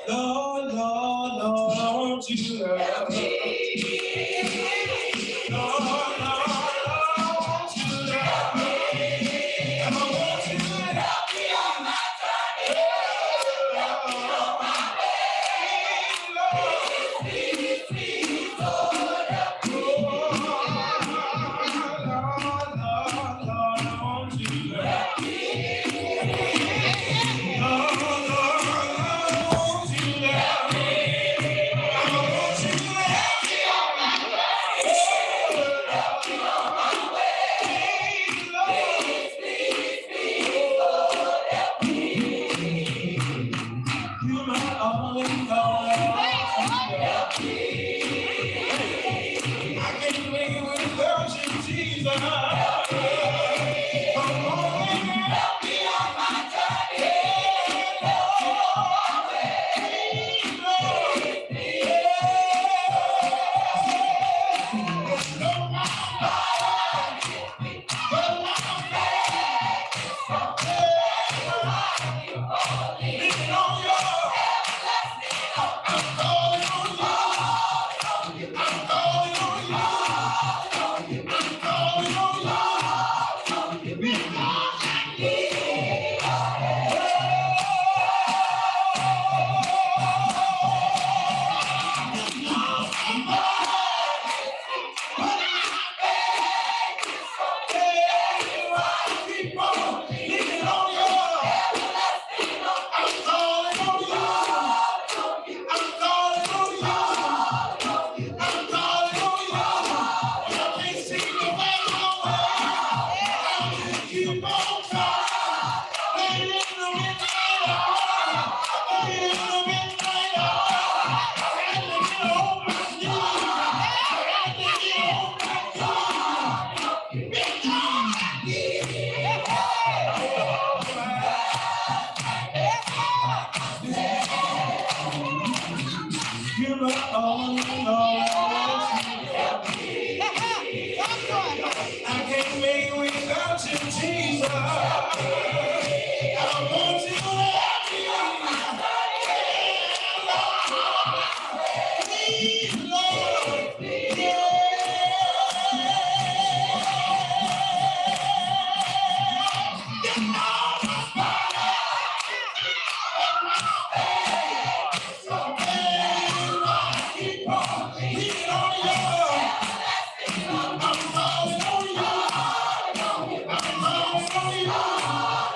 Lord, Lord, Lord, I want you to love me. Lord, Lord, Lord, I want you to love me. I want you to help me on my journey. Lord, please, please, Lord, help me. Lord, Lord, Lord, Lord, I want you to help me. Lord, Lord, I want you to help me. I want you to help me on my you my only Lord. I can't make it without you, Jesus. Come on and help me on my journey. Leaning on your I'm calling on you. I'm calling on you. I'm calling on you. Because I need keep on leaning on you. I'm calling on you. I'm calling on you. I'm calling on you. I can't see the way my way. I keep on trying. Laying in the midnight hour. Laying in the midnight hour. I had to get on my knees. I had to get on my knees. Because I need you my only Lord. I can't make it without you, Jesus. I want you to help me, Lord. Keep on leaning on you. I'm calling on you. I'm calling on you.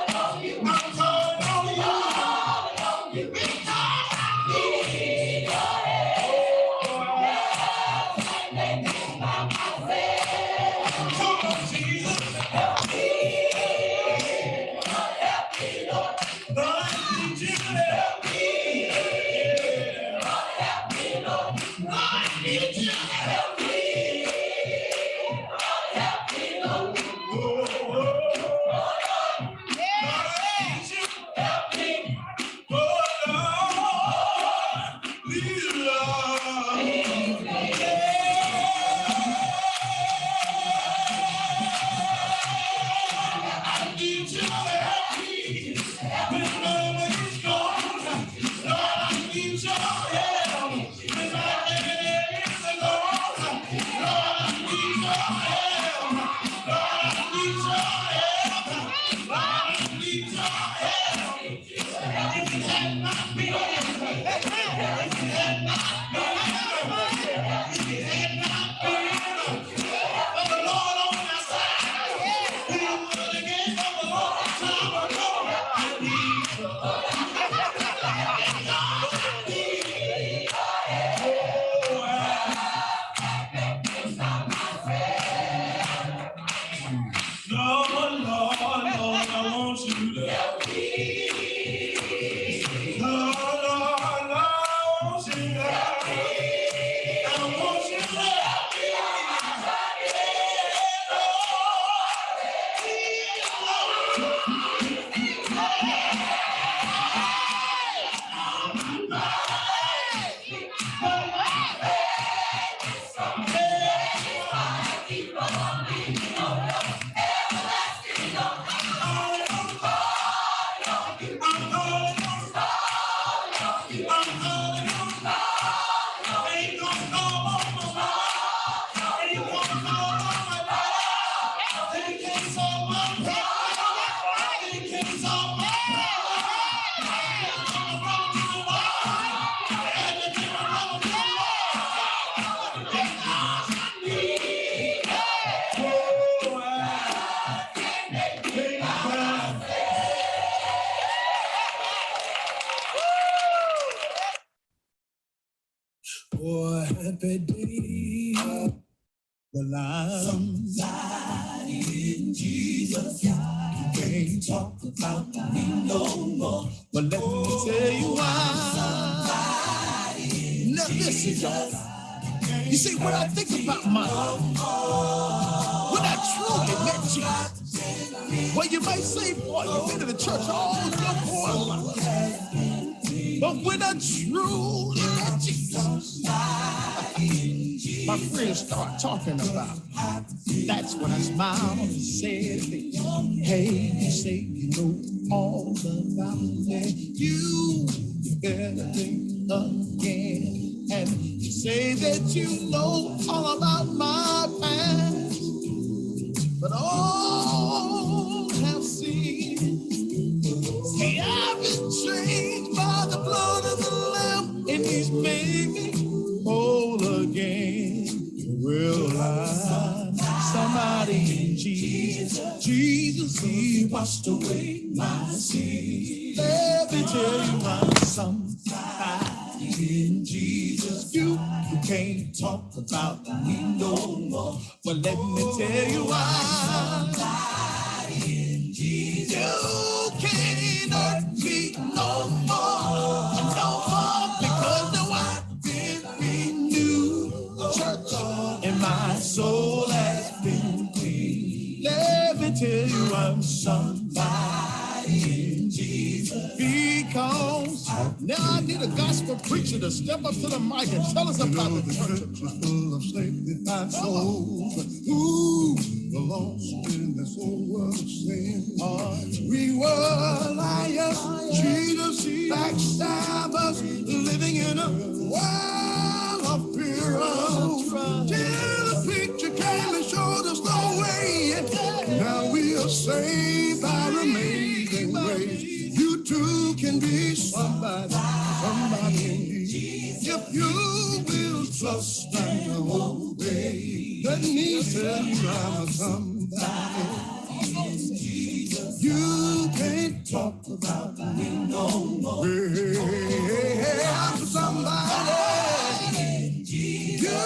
Oh, happy day. Well, I'm somebody in Jesus. You can't talk about me no more. But let me tell you why. Now listen, y'all. You see, when I think about my life, when I truly met Jesus, well, you might say, boy, you've been in the church all your whole life. But when I truly met Jesus, my friends start talking about it. That's when I smiled and said, hey, you say you know all about me. You better think again. And you say that you know all about my past. But all have seen. See, I've been changed by the blood of the Lamb, and He's made me whole again. Well, I'm somebody in Jesus. Jesus, He washed away my sin. Let me tell you, I'm somebody in Jesus. You can't talk about me no more. But let me tell you why. You can't hurt me no more, because now I've been renewed, church, and my soul has been clean. Let me tell you, I'm somebody in Jesus. Because now I need a gospel preacher to step up to the mic and tell us about the church of Christ. Full of sanctified souls. Ooh. The lost in this old world of sin. We were liars, cheaters, backstabbers, living in a world of fear. Till the preacher came and showed us the way. Now we are saved by amazing grace. You too can be somebody indeed. If you will trust and obey. Let me tell you, I'm somebody. You can't talk about me no more. Hey, I'm somebody. You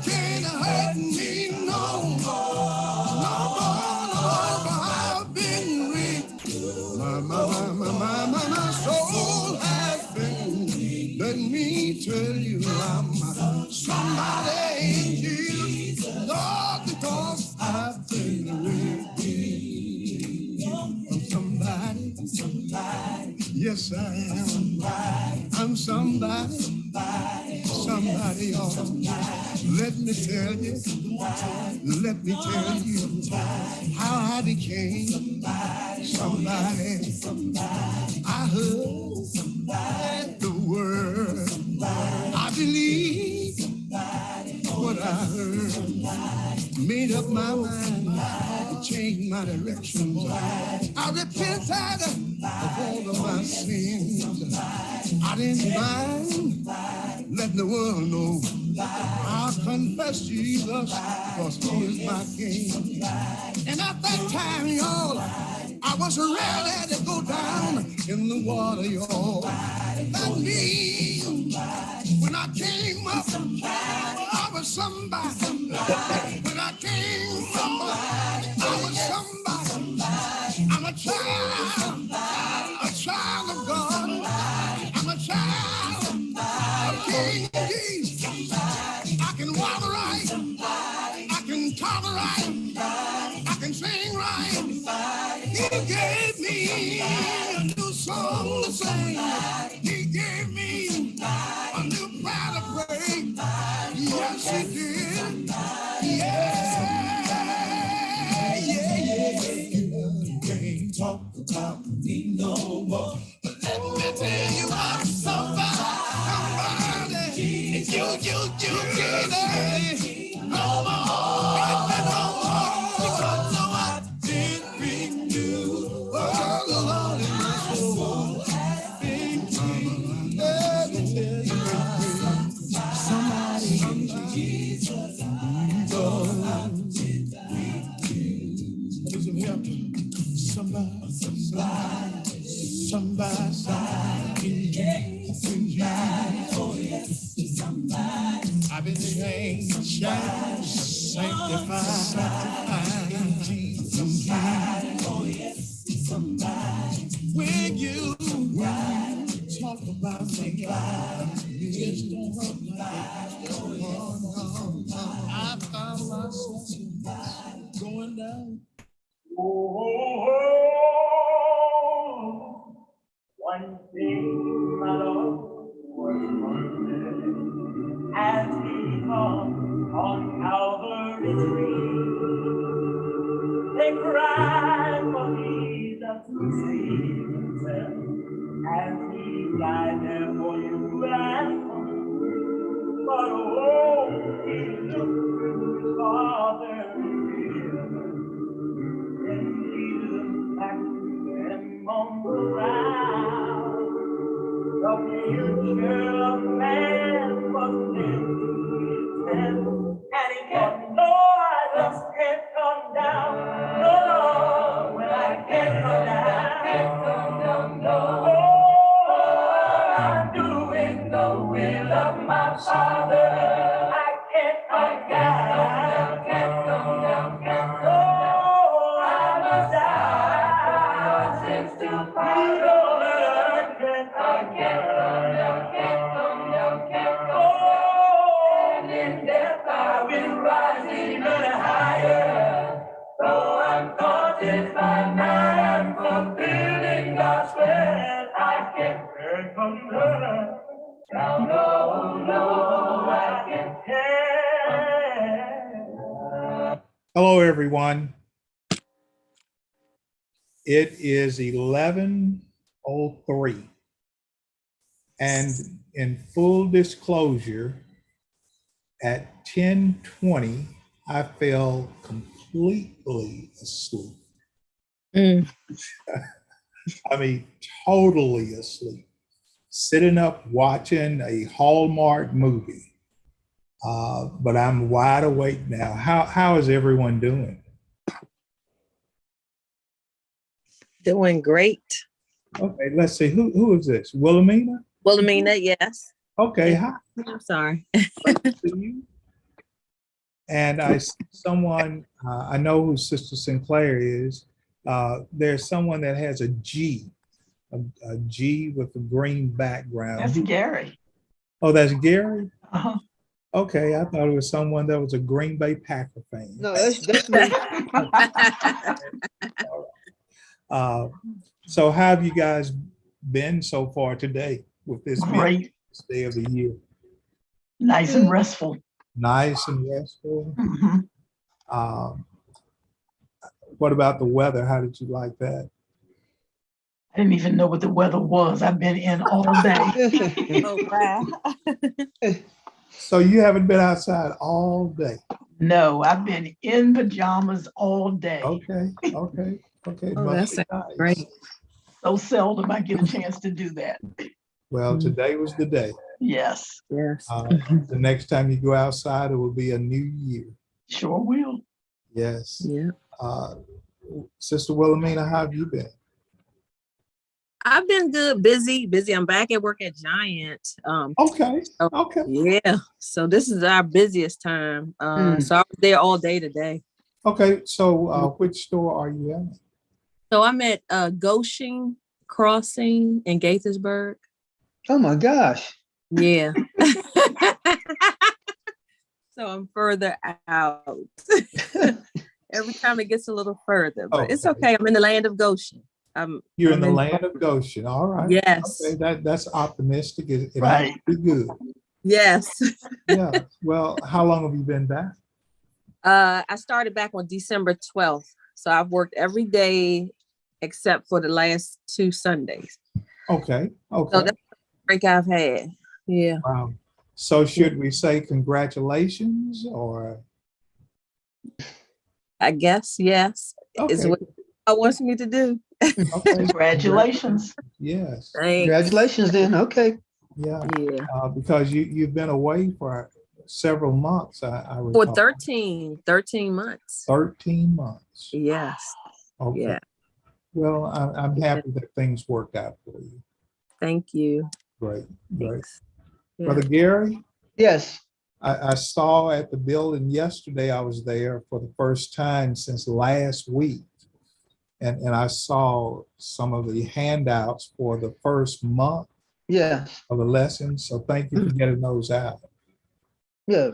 can't hurt me no more. No more. I've been reached. My soul has been. Let me tell you, I'm somebody in Jesus. Lord, because I've been redeemed. I'm somebody. Yes, I am. I'm somebody. Somebody else. Let me tell you how I became somebody. I heard the word. I believe what I heard. Made up my mind to change my direction. I repented of all of my sins. I didn't mind letting the world know. I'll confess Jesus, because He is my King. And at that time, y'all, I was ready to go down in the water, y'all. That means when I came up, I was somebody. When I came up, I was somebody. I'm a child of God. I'm a child of King Jesus. I can walk right. I can talk right. I can sing right. He gave me a new song to sing. He gave me a new prayer to pray. Yes, He did. Yeah, about me no more. But let me tell you, I'm somebody. You can't hurt me no more. No more. Because so I've been renewed. Oh, the Lord in my soul. I've been changed, sanctified in Jesus. Oh yes, somebody. When you talk about me, just don't hurt me. I found myself going down. Oh, one thing my Lord was wondering as he hung on Calvary's tree. They cried for Jesus to save himself as he died there for you and for me. But oh, he looked to his Father in heaven. Then Jesus back him on the ground. The future of man was in his hands, and he thought, no, I just can't come down. No, when I can't come down. No. Oh, I'm doing the will of my Father. I can't come down. Can't come down. Oh, I must die. Since to follow. And in death I will rise even higher. Though I'm taunted by man, fulfilling God's will, I can't come down. No, I can't. Hello, everyone. It is 11:03. And in full disclosure, at 10:20, I fell completely asleep. I mean, totally asleep. Sitting up watching a Hallmark movie. But I'm wide awake now. How is everyone doing? Doing great. Okay, let's see. Who is this? Wilhelmina? Wilhelmina, yes. Okay, hi. I'm sorry. You. And I see someone, I know who Sister Sinclair is. There's someone that has a G with a green background. That's Gary. Oh, that's Gary? Uh-huh. Okay, I thought it was someone that was a Green Bay Packer fan. No, that's me. So how have you guys been so far today with this Great. day of the year? Nice and restful. Nice and restful. Mhm. What about the weather? How did you like that? I didn't even know what the weather was. I've been in all day. Oh, wow. So you haven't been outside all day? No, I've been in pajamas all day. Okay. Oh, Must that's be nice. great. So seldom I get a chance to do that. Well, today was the day. Yes, Yes. The next time you go outside, it will be a new year. sure will. Yes. Yeah. Sister Wilhelmina, how have you been? I've been good, busy. I'm back at work at Giant. Okay. Yeah. So this is our busiest time. So I was there all day today. Okay. So which store are you at? So I'm at Goshen Crossing in Gaithersburg. Oh my gosh. Yeah. So I'm further out. Every time it gets a little further, but it's okay. I'm in the land of Goshen. You're in the land of Goshen. All right. Yes. Okay, that's optimistic. It Right. might be good. Yes. Yeah. Well, how long have you been back? I started back on December 12th. So I've worked every day except for the last 2 Sundays. Okay, So okay. that's the break I've had. Yeah. Wow. So should we say congratulations or? I guess, yes. Is Okay, what I wants me to do. okay. Congratulations. Yes, Thanks. Congratulations then. Okay. yeah, Yeah. because you've been away for several months, I For recall. 13 months. 13 months. Yes. Okay. Yeah. Well, I'm Yeah. happy that things worked out for you. Thank you. Great, great. Thanks. Yeah. Brother Gary, Yes. I saw at the building yesterday, I was there for the first time since last week. And I saw some of the handouts for the first month Yes. of the lessons. So thank you for getting those out. Yeah.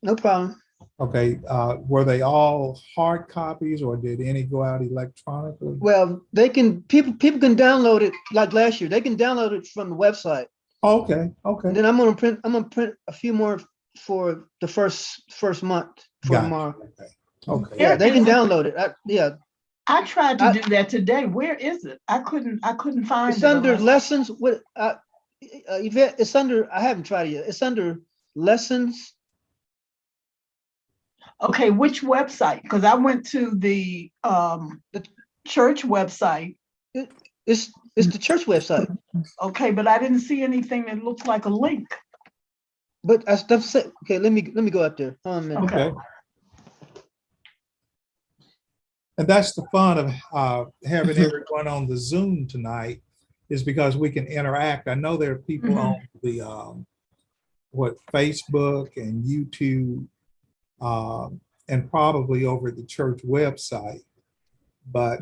No problem. Okay, were they all hard copies or did any go out electronically? Well, people can download it like last year. They can download it from the website. Okay, And okay. then I'm gonna print a few more for the first month for Gotcha. tomorrow. Okay, okay. Yeah, they can download it. I tried to do that today. Where is it? I couldn't find It's it. under unless- lessons. Yvette, it's under, I haven't tried it yet. It's under lessons. Okay, which website? Because I went to the church website. It's the church website. Okay, but I didn't see anything that looked like a link. But I stuff said, okay, let me go up there. Hold on a minute. Okay. And that's the fun of having everyone on the Zoom tonight, is because we can interact. I know there are people on the Facebook and YouTube, and probably over the church website, but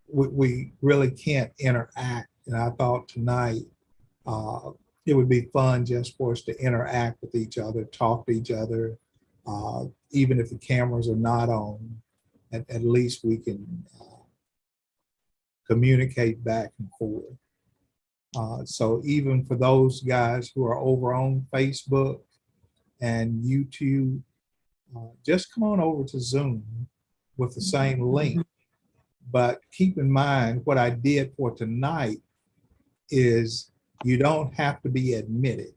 we really can't interact. And I thought tonight it would be fun just for us to interact with each other, talk to each other, even if the cameras are not on. At least we can communicate back and forth. So even for those guys who are over on Facebook and YouTube, just come on over to Zoom with the same link. But keep in mind, what I did for tonight is you don't have to be admitted.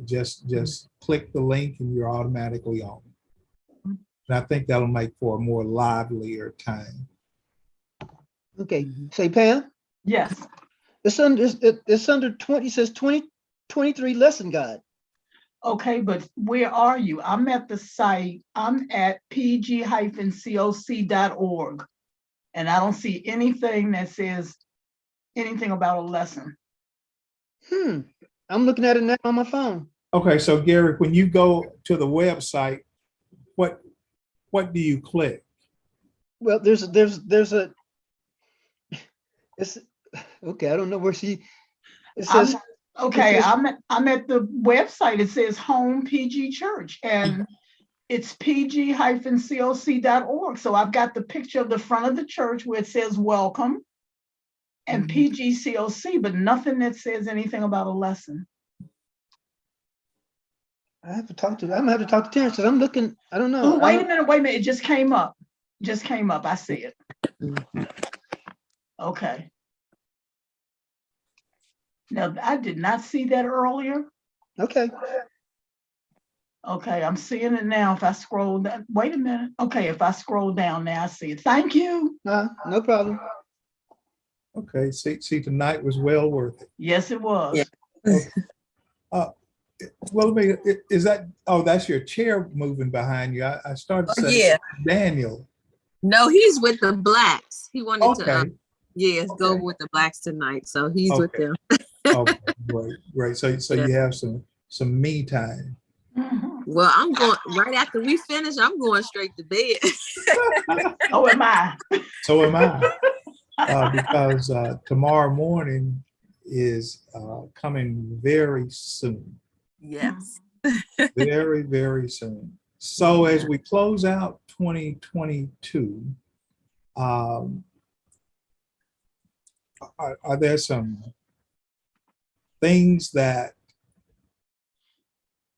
Just click the link and you're automatically on. And I think that'll make for a more livelier time. Okay, say Pam, Yes. it's under 20, it says 2023 lesson guide. Okay, but where are you? I'm at the site. I'm at pg-coc.org. And I don't see anything that says anything about a lesson. I'm looking at it now on my phone. Okay, so Gary, when you go to the website, what do you click? Well, it's okay. I don't know where it says. Okay, I'm at the website. It says Home PG Church, and it's pg-coc.org. So I've got the picture of the front of the church where it says welcome and PGCOC, but nothing that says anything about a lesson. I'm gonna have to talk to Terrence, because I'm looking, I don't know. Oh, wait a minute. It just came up. I see it. Okay. Now, I did not see that earlier. Okay. Okay, I'm seeing it now. If I scroll down, wait a minute. Okay, if I scroll down now, I see it. Thank you. No problem. Okay, see, tonight was well worth it. Yes, it was. Yeah. Well, is that, that's your chair moving behind you. I started to say, Yeah. Daniel. No, he's with the Blacks. He wanted to, Okay, go with the Blacks tonight. So he's with them. okay, great. So you have some me time. Mhm. Well, I'm going right after we finish. I'm going straight to bed. Oh, am I? So am I. Because tomorrow morning is coming very soon. Yes. Very, very soon. So as we close out 2022, are there some things that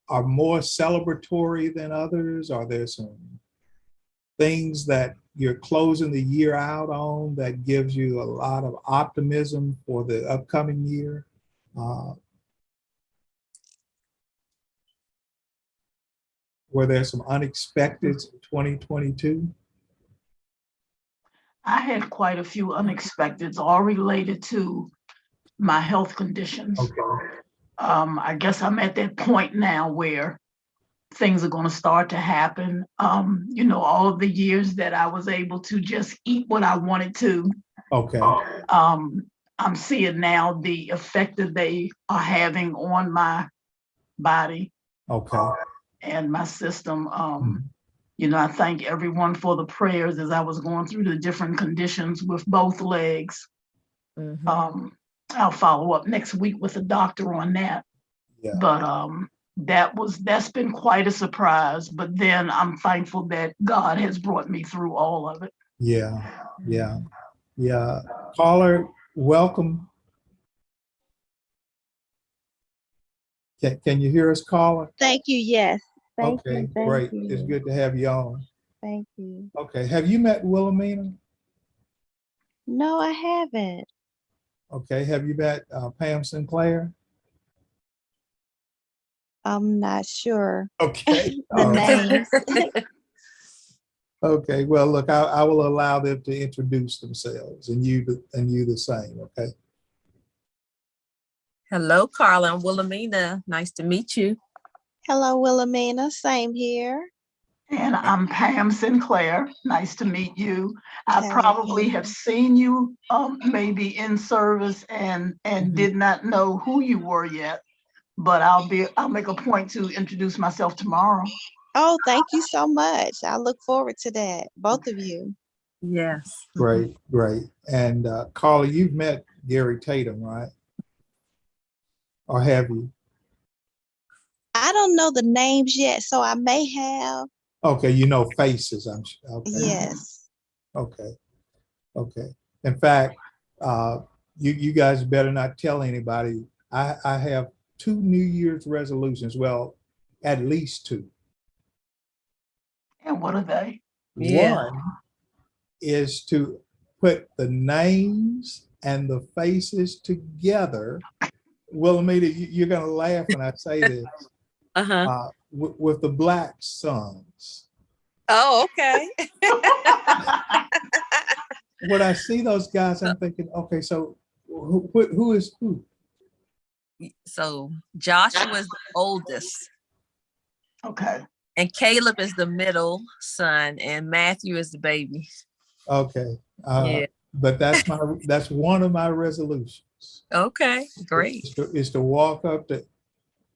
are more celebratory than others? Are there some things that you're closing the year out on that gives you a lot of optimism for the upcoming year? Were there some unexpected 2022? I had quite a few unexpecteds, all related to my health conditions. Okay. I guess I'm at that point now where things are going to start to happen. All of the years that I was able to just eat what I wanted to, Okay. I'm seeing now the effect that they are having on my body Okay. and my system. Mhm. I thank everyone for the prayers as I was going through the different conditions with both legs. Mhm. I'll follow up next week with a doctor on that. Yeah. But that's been quite a surprise. But then I'm thankful that God has brought me through all of it. Yeah. Yeah. Yeah. Caller, welcome. Can you hear us, caller? Thank you. Yes. Thank Okay, you. Thank great. you. It's good to have you on. Thank you. Okay. Have you met Wilhelmina? No, I haven't. Okay. Have you met Pam Sinclair? I'm not sure Okay. the All right. names. Okay. Well, look, I will allow them to introduce themselves, and you the same. Okay. Hello, Carla. I'm Wilhelmina. Nice to meet you. Hello, Wilhelmina. Same here. And I'm Pam Sinclair. Nice to meet you. I Hello, probably Pam. have seen you maybe in service and Mhm. did not know who you were yet. But I'll make a point to introduce myself tomorrow. Oh, thank you so much. I look forward to that. Both of you. Yes. Great. Great. And Carla, you've met Gary Tatum, right? Or have you? I don't know the names yet, so I may have. Okay. You know faces. I'm sure. Okay. Yes. Okay. Okay. In fact, you guys better not tell anybody. I have 2 New Year's resolutions. Well, at least 2. And what are they? Yeah. One is to put the names and the faces together. Wilhelmina, you're going to laugh when I say this. Uh-huh. With the Black Sons. Oh, okay. When I see those guys, I'm thinking, okay, so who is who? So Joshua is the oldest, Okay. and Caleb is the middle son, and Matthew is the baby. Okay. Yeah. But that's one of my resolutions. Okay, great. Is to walk up to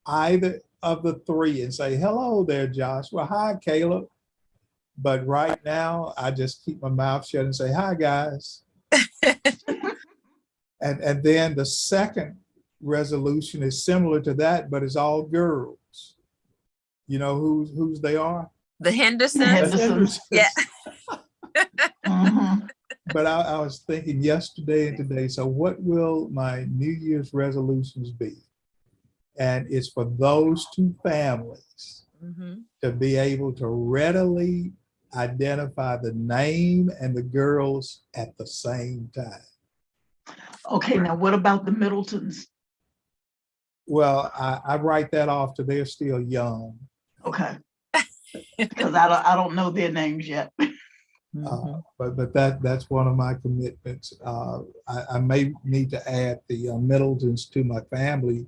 either of the 3 and say, hello there, Josh. Well, hi, Caleb. But right now, I just keep my mouth shut and say, hi, guys. And then the second resolution is similar to that, but it's all girls. You know whose they are? The Hendersons. Hendersons. Yeah. Mhm. But I was thinking yesterday and today, so what will my New Year's resolutions be? And it's for those 2 families Mhm. to be able to readily identify the name and the girls at the same time. Okay, now what about the Middletons? Well, I write that off to they're still young. Okay. Because I don't know their names yet. Mhm. But that's one of my commitments. I may need to add the Middletons to my family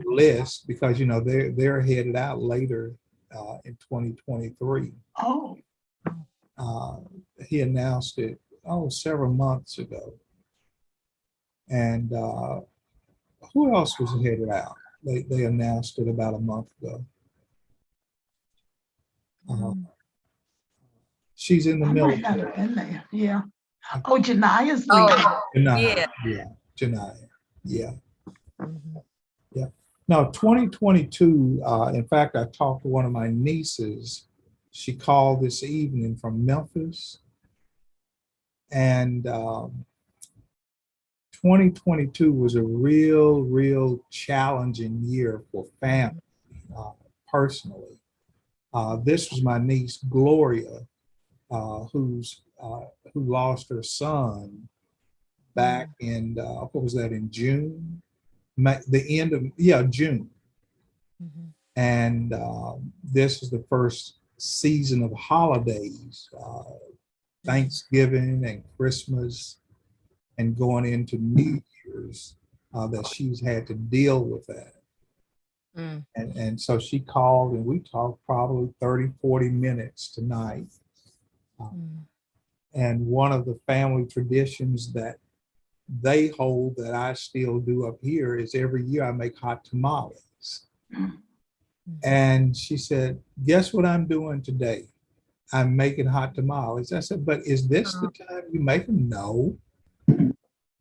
list because they're headed out later in 2023. Oh, He announced it several months ago. And who else was headed out? They announced it about a month ago. She's in the I might have military. it in there. Yeah. Oh, Jania's Oh, leaving. Janiyah. yeah. Yeah. Janiyah. Yeah. Mhm. Yeah. Now, 2022, in fact, I talked to one of my nieces. She called this evening from Memphis. And 2022 was a real challenging year for family, personally. This was my niece, Gloria, who lost her son back in what was that, in June, the end of June, and this is the first season of holidays, Thanksgiving and Christmas, and going into New Year's, that she's had to deal with that. And so she called and we talked probably 30-40 minutes tonight. And one of the family traditions that they hold that I still do up here is every year I make hot tamales. And she said, guess what I'm doing today? I'm making hot tamales. I said, but is this the time you make them? No.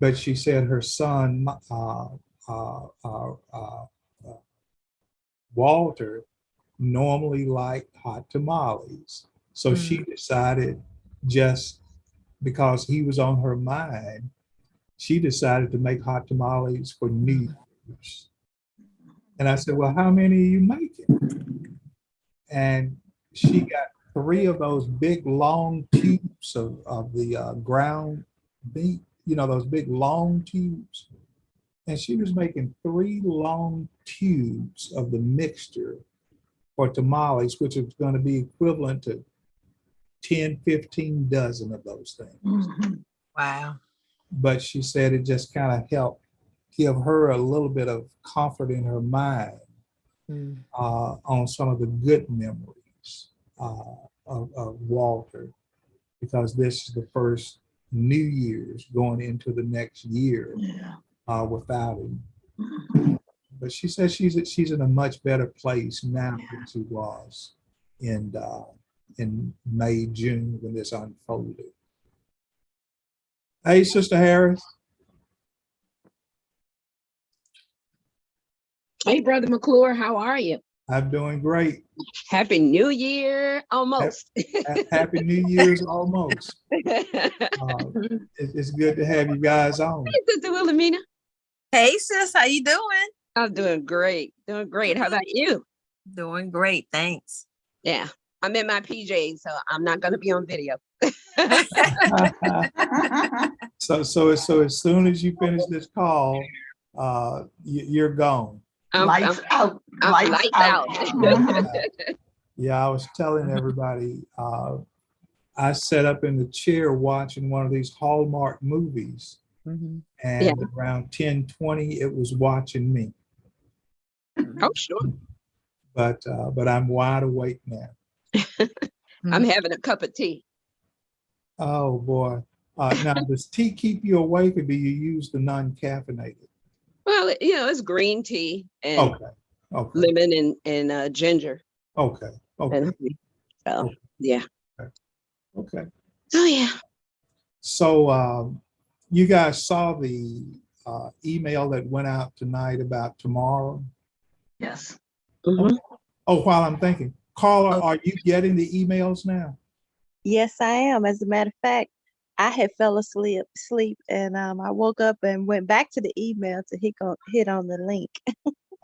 But she said her son, Walter, normally liked hot tamales. So she decided, just because he was on her mind, she decided to make hot tamales for New Year's. And I said, well, how many are you making? And she got 3 of those big long tubes of the ground beef, those big long tubes. And she was making 3 long tubes of the mixture for tamales, which is going to be equivalent to 10, 15 dozen of those things. Wow. But she said it just kind of helped give her a little bit of comfort in her mind on some of the good memories of Walter, because this is the first New Year's going into the next year without him. But she says she's in a much better place now than she was in May, June when this unfolded. Hey, Sister Harris. Hey, Brother McClure, how are you? I'm doing great. Happy New Year, almost. Happy New Year's, almost. It's good to have you guys on. Hey, Sister Wilhelmina. Hey, sis, how you doing? I'm doing great. Doing great. How about you? Doing great, thanks. Yeah, I'm in my PJs, so I'm not going to be on video. So as soon as you finish this call, you're gone. Lights out. I'm lights out. Yeah, I was telling everybody, I sat up in the chair watching one of these Hallmark movies, and around 10:20, it was watching me. Oh, sure. But I'm wide awake now. I'm having a cup of tea. Oh boy. Now, does tea keep you awake, or do you use the non-caffeinated? Well, it's green tea and lemon and ginger. Okay. And honey. So, yeah. Okay. Oh, yeah. So you guys saw the email that went out tonight about tomorrow? Yes. Oh, while I'm thinking, Carla, are you getting the emails now? Yes, I am. As a matter of fact, I had fell asleep and I woke up and went back to the email to hit on the link.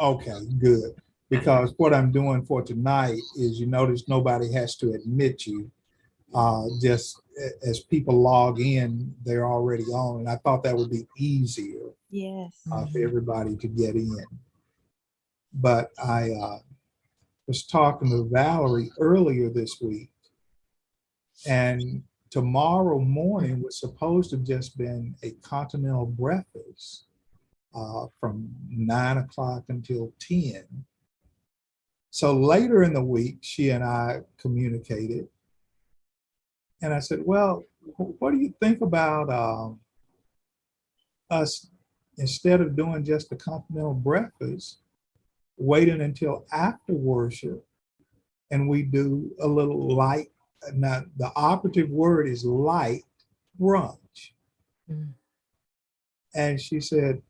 Okay, good. Because what I'm doing for tonight is, you notice nobody has to admit you. Just as people log in, they're already on. And I thought that would be easier for everybody to get in. But I was talking to Valerie earlier this week, and tomorrow morning was supposed to have just been a continental breakfast from 9 o'clock until 10. So later in the week, she and I communicated, and I said, well, what do you think about us, instead of doing just a continental breakfast, waiting until after worship and we do a little light, now the operative word is light brunch. And she said,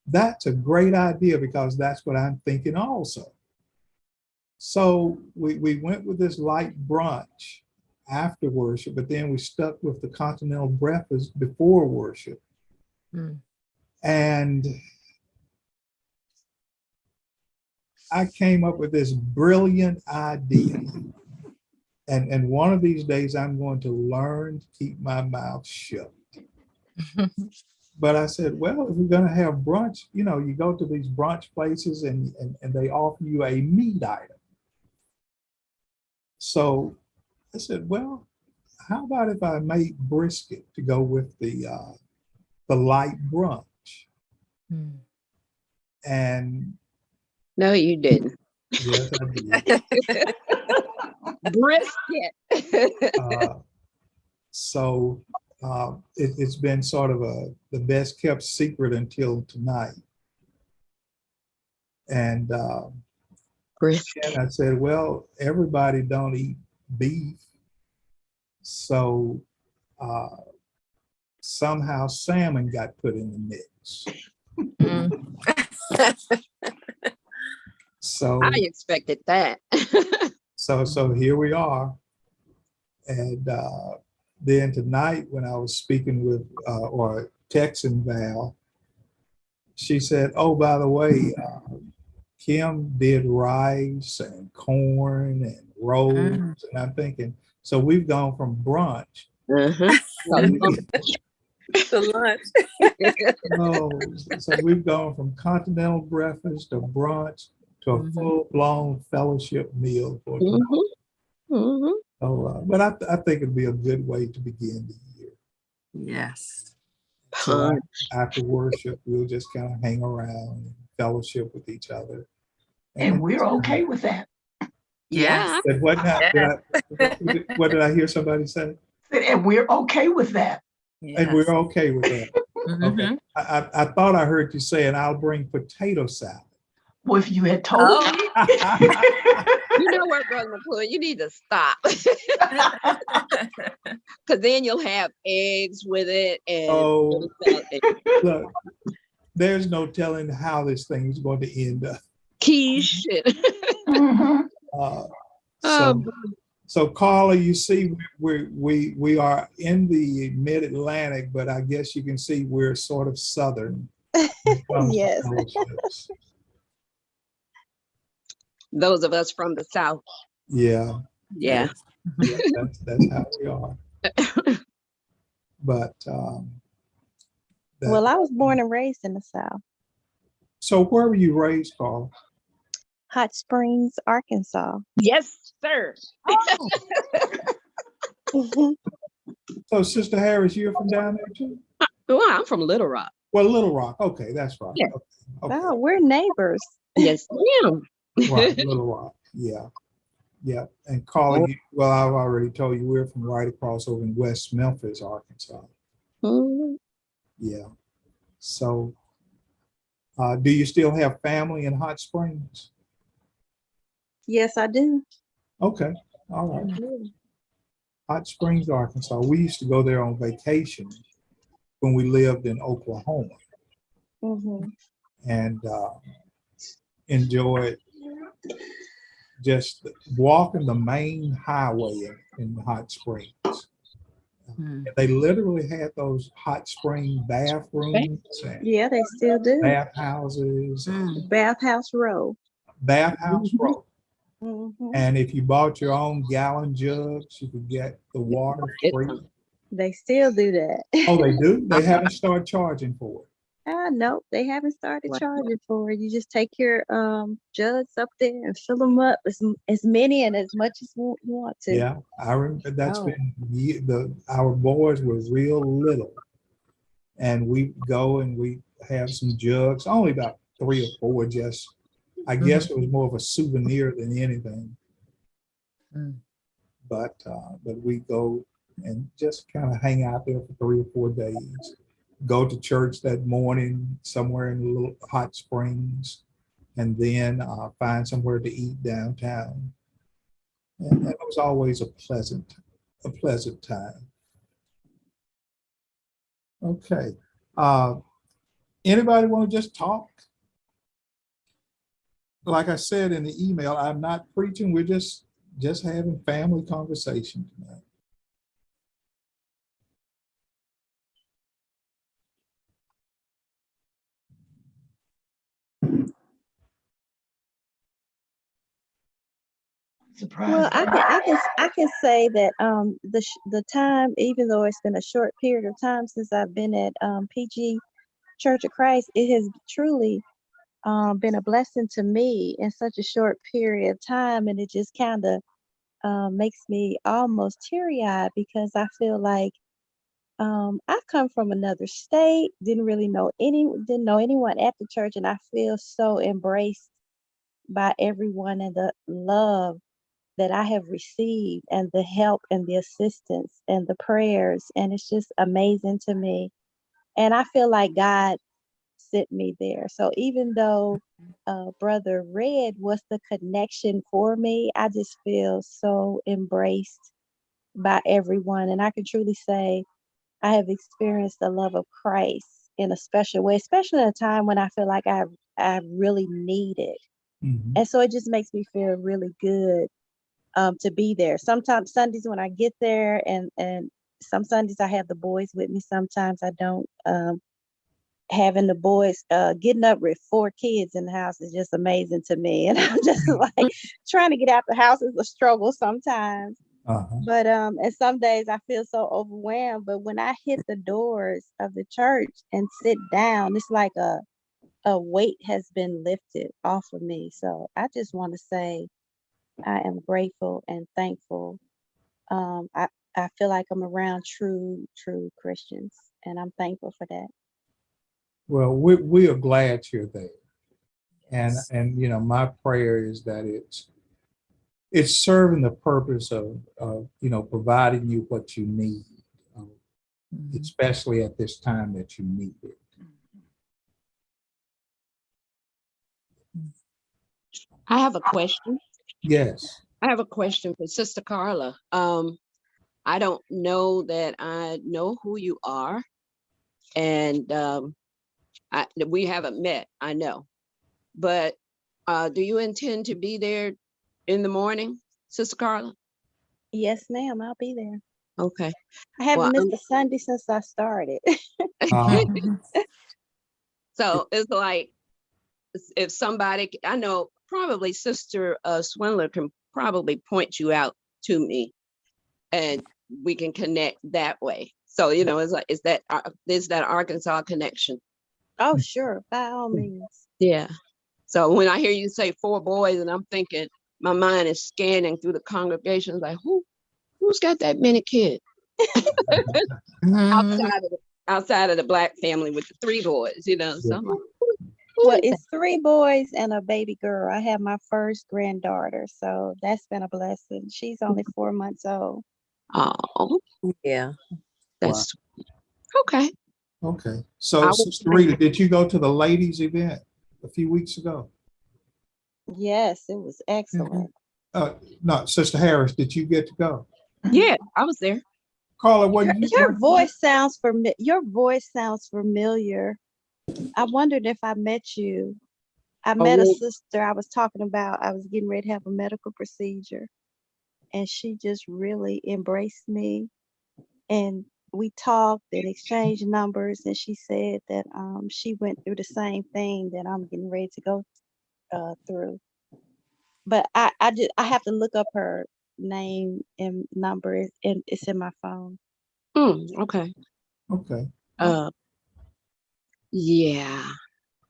that's a great idea, because that's what I'm thinking also. So we went with this light brunch after worship, but then we stuck with the continental breakfast before worship. And I came up with this brilliant idea. And one of these days I'm going to learn to keep my mouth shut. But I said, well, if we're going to have brunch, you know, you go to these brunch places and they offer you a meat item. So I said, well, how about if I made brisket to go with the light brunch? And No, you didn't. yes, I did. Brisket. So it's been sort of the best kept secret until tonight. And Brisket. I said, well, everybody don't eat beef. So somehow salmon got put in the mix. So I expected that. so here we are. And then tonight when I was speaking with or texting Val, she said, oh, by the way, Kim did rice and corn and rolls. And I'm thinking, so we've gone from brunch To lunch. so we've gone from continental breakfast to brunch to a full-blown fellowship meal for tonight. So, but I think it'd be a good way to begin the year. Yes. So after worship, we'll just kind of hang around and fellowship with each other. And we're okay with that. Yeah. What did I hear somebody say? And we're okay with that. And we're okay with that. Okay. I thought I heard you say, and I'll bring potato salad. Well, if you had told me. You know what, Brother McClure, you need to stop. Because then you'll have eggs with it. And look, there's no telling how this thing is going to end up. Quiche. So Carla, you see, we are in the mid-Atlantic, but I guess you can see we're sort of southern. Yes. Those of us from the South. Yeah. Yeah. Yeah, that's how we are. But well, I was born and raised in the South. So where were you raised, Carla? Hot Springs, Arkansas. Yes, sir. So Sister Harris, you're from down there too? Well, I'm from Little Rock. Well, Little Rock. Okay, that's right. Yeah. Okay. Oh, we're neighbors. Yes, ma'am. Right, Little Rock. Yeah. Yeah. And Carla, well, I've already told you we're from right across over in West Memphis, Arkansas. Yeah. So do you still have family in Hot Springs? Yes, I do. Okay. All right. Hot Springs, Arkansas. We used to go there on vacation when we lived in Oklahoma and enjoyed just walking the main highway in Hot Springs. And they literally had those hot spring bathrooms. Yeah, they still do. Bathhouses. Bathhouse Row. Bathhouse Row. And if you bought your own gallon jugs, you could get the water free. They still do that. Oh, they do? They haven't started charging for it. Nope, they haven't started charging for it. You just take your jugs up there and fill them up as many and as much as you want to. Yeah, I remember that's been our boys were real little, and we go and we have some jugs, only about 3 or 4. Just I guess it was more of a souvenir than anything. But we go and just kind of hang out there for 3 or 4 days. Go to church that morning somewhere in Little Hot Springs, and then find somewhere to eat downtown. And that was always a pleasant time. Okay. Anybody want to just talk? Like I said in the email, I'm not preaching. We're just having family conversation tonight. Surprise. Well, I can say that the time, even though it's been a short period of time since I've been at PG Church of Christ, it has truly been a blessing to me in such a short period of time, and it just kind of makes me almost teary-eyed because I feel like I've come from another state, didn't know anyone at the church, and I feel so embraced by everyone and the love that I have received and the help and the assistance and the prayers. And it's just amazing to me. And I feel like God sent me there. So even though Brother Red was the connection for me, I just feel so embraced by everyone. And I can truly say I have experienced the love of Christ in a special way, especially at a time when I feel like I really need it. Mhm. And so it just makes me feel really good to be there. Sometimes Sundays when I get there, and some Sundays I have the boys with me. Sometimes I don't. Having the boys getting up with 4 kids in the house is just amazing to me, and I'm just like trying to get out the house is a struggle sometimes. Uh-huh. But and some days I feel so overwhelmed. But when I hit the doors of the church and sit down, it's like a weight has been lifted off of me. So I just want to say I am grateful and thankful. I feel like I'm around true Christians, and I'm thankful for that. Well, we are glad you're there. And you know, my prayer is that it's serving the purpose of you know, providing you what you need, especially at this time that you need it. I have a question. Yes. I have a question for Sister Carla. I don't know that I know who you are, and we haven't met, I know. But do you intend to be there in the morning, Sister Carla? Yes, ma'am, I'll be there. Okay. I haven't Well, missed a Sunday since I started. so it's like if somebody, I know probably Sister Swindler can probably point you out to me, and we can connect that way. So you know, it's like there's that Arkansas connection. Oh, sure, by all means. Yeah. So when I hear you say 4 boys, and I'm thinking, my mind is scanning through the congregation, like who's got that many kids outside of the Black family with the 3 boys, you know? So I'm like, Well, it's 3 boys and a baby girl. I have my first granddaughter, so that's been a blessing. She's only 4 months old. oh, Yeah. that's okay. Okay. So, Sister Rita, did you go to the ladies' event a few weeks ago? Yes, it was excellent. No, Sister Harris, did you get to go? Yeah, I was there. Carla, what did you Your voice sounds familiar. Your voice sounds familiar. I wondered if I met you. I met a sister I was talking about. I was getting ready to have a medical procedure, and she just really embraced me. And we talked and exchanged numbers, and she said that she went through the same thing that I'm getting ready to go through. But I have to look up her name and number, and it's in my phone. Okay. Okay. Yeah,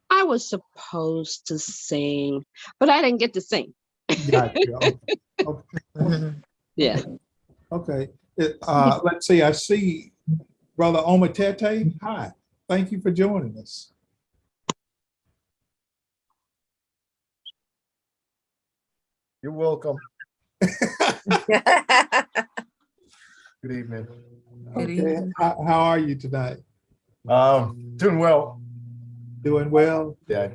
I was supposed to sing, but I didn't get to sing. Gotcha. Okay. Yeah. Okay. Let's see. I see Brother Omatete. Hi. Thank you for joining us. You're welcome. Good evening. Okay. How are you tonight? Doing well. Doing well? Yeah.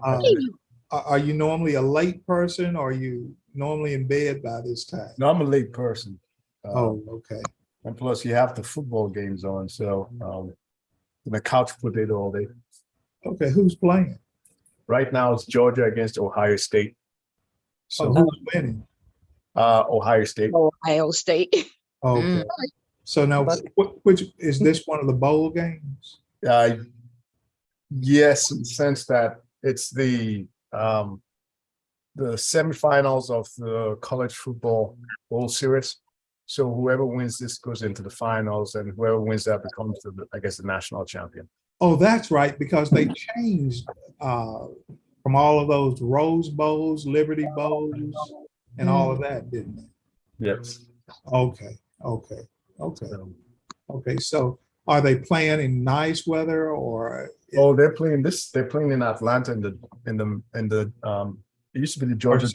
Are you normally a late person, or are you normally in bed by this time? No, I'm a late person. Oh, okay. And plus you have the football games on, so I'm a couch potato all day. Okay, who's playing? Right now it's Georgia against Ohio State. So who's winning? Ohio State. Ohio State. Okay. So now, which is this one of the bowl games? Yes, in the sense that it's the the semifinals of the college football World Series. So whoever wins this goes into the finals, and whoever wins that becomes, I guess, the national champion. Oh, that's right, because they changed from all of those Rose Bowls, Liberty Bowls, and all of that, didn't they? Yes. Okay. So are they playing in nice weather or? Oh, they're playing this. They're playing in Atlanta in the it used to be the Georgia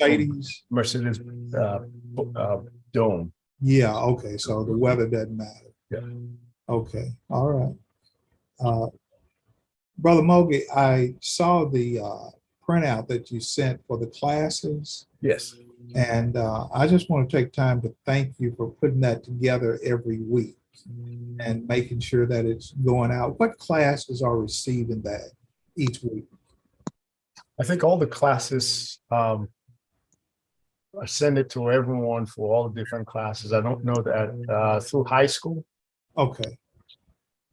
Mercedes Dome. Yeah. Okay. So the weather doesn't matter. Yeah. Okay. All right. Brother Mogi, I saw the printout that you sent for the classes. Yes. And I just want to take time to thank you for putting that together every week and making sure that it's going out. What classes are receiving that each week? I think all the classes, I send it to everyone for all the different classes. I don't know that through high school. Okay.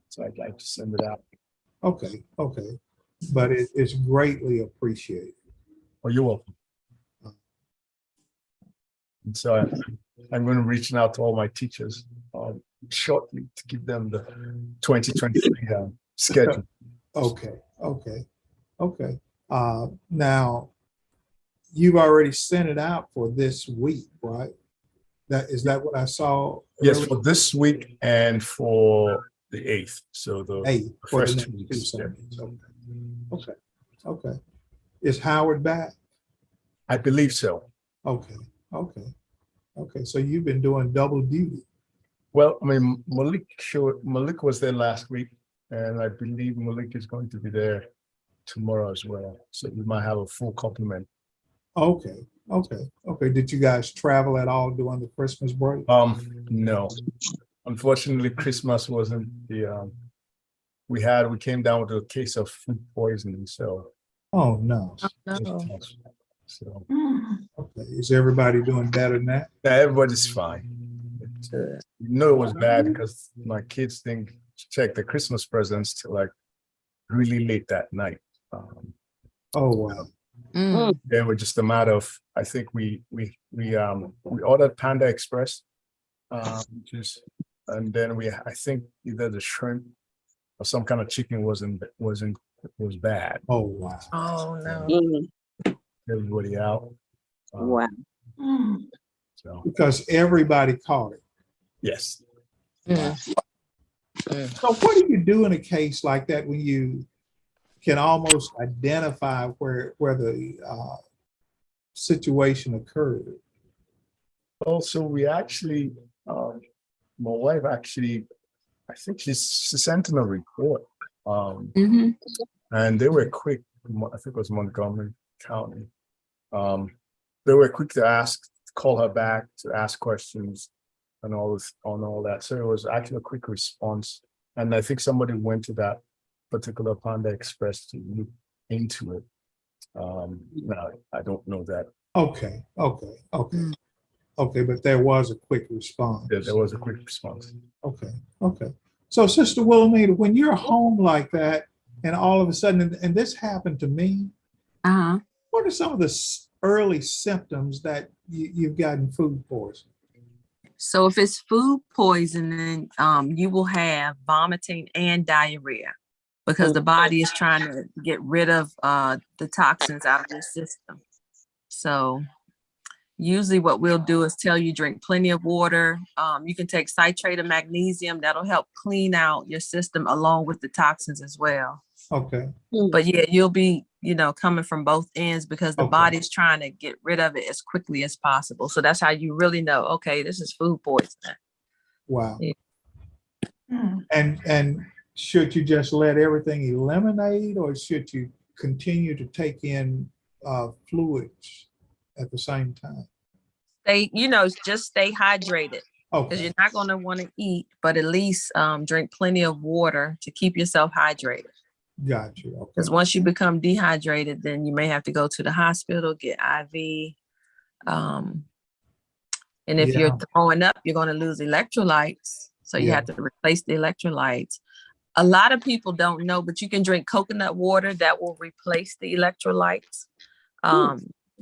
So I'd like to send it out. Okay. But it's greatly appreciated. Oh, you're welcome. And so I'm going to reach out to all my teachers shortly to give them the 2023 schedule. Okay. Now, you've already sent it out for this week, right? Is that what I saw? Yes, earlier? for this week and for the 8th. So the For the first next 2 two weeks. Yeah. Sundays. Okay. Is Howard back? I believe so. Okay. So you've been doing double duty. Well, I mean, Malik was there last week, and I believe Malik is going to be there tomorrow as well. So we might have a full complement. Okay. Did you guys travel at all during the Christmas break? No. Unfortunately, Christmas wasn't the we came down with a case of food poisoning. So Oh, no. so Okay. Is everybody doing better than that? everybody's fine. It was bad because my kids didn't check the Christmas presents till like really late that night. Oh, wow. They were just a matter of, I think we ordered Panda Express, and then I think either the shrimp or some kind of chicken was bad. Oh, wow. Oh, no. Everybody out. Wow. So Because everybody caught it. yes. So what do you do in a case like that when you can almost identify where the situation occurred? Also, we actually, my wife actually, I think she sent in a report, and they were quick. I think it was Montgomery County. They were quick to call her back to ask questions and all that. So it was actually a quick response. And I think somebody went to that particular Panda Express to look into it. Now I don't know that. Okay. But there was a quick response. There was a quick response. Okay. So Sister Wilhelmina, when you're home like that and all of a sudden, and this happened to me, what are some of the early symptoms that you've gotten food poisoning? So if it's food poisoning, you will have vomiting and diarrhea because the body is trying to get rid of the toxins out of your system. So usually what we'll do is tell you drink plenty of water. You can take citrate of magnesium. That'll help clean out your system along with the toxins as well. Okay. But yeah, you'll be, coming from both ends because the Okay. body's trying to get rid of it as quickly as possible. So that's how you really know, okay, this is food poisoning. Wow. Yeah. And should you just let everything eliminate, or should you continue to take in fluids at the same time? Just stay hydrated because Okay. you're not going to want to eat, but at least drink plenty of water to keep yourself hydrated. Got you. Okay. Because once you become dehydrated, then you may have to go to the hospital, get IV. And if you're throwing up, you're going to lose electrolytes. So you have to replace the electrolytes. A lot of people don't know, but you can drink coconut water that will replace the electrolytes.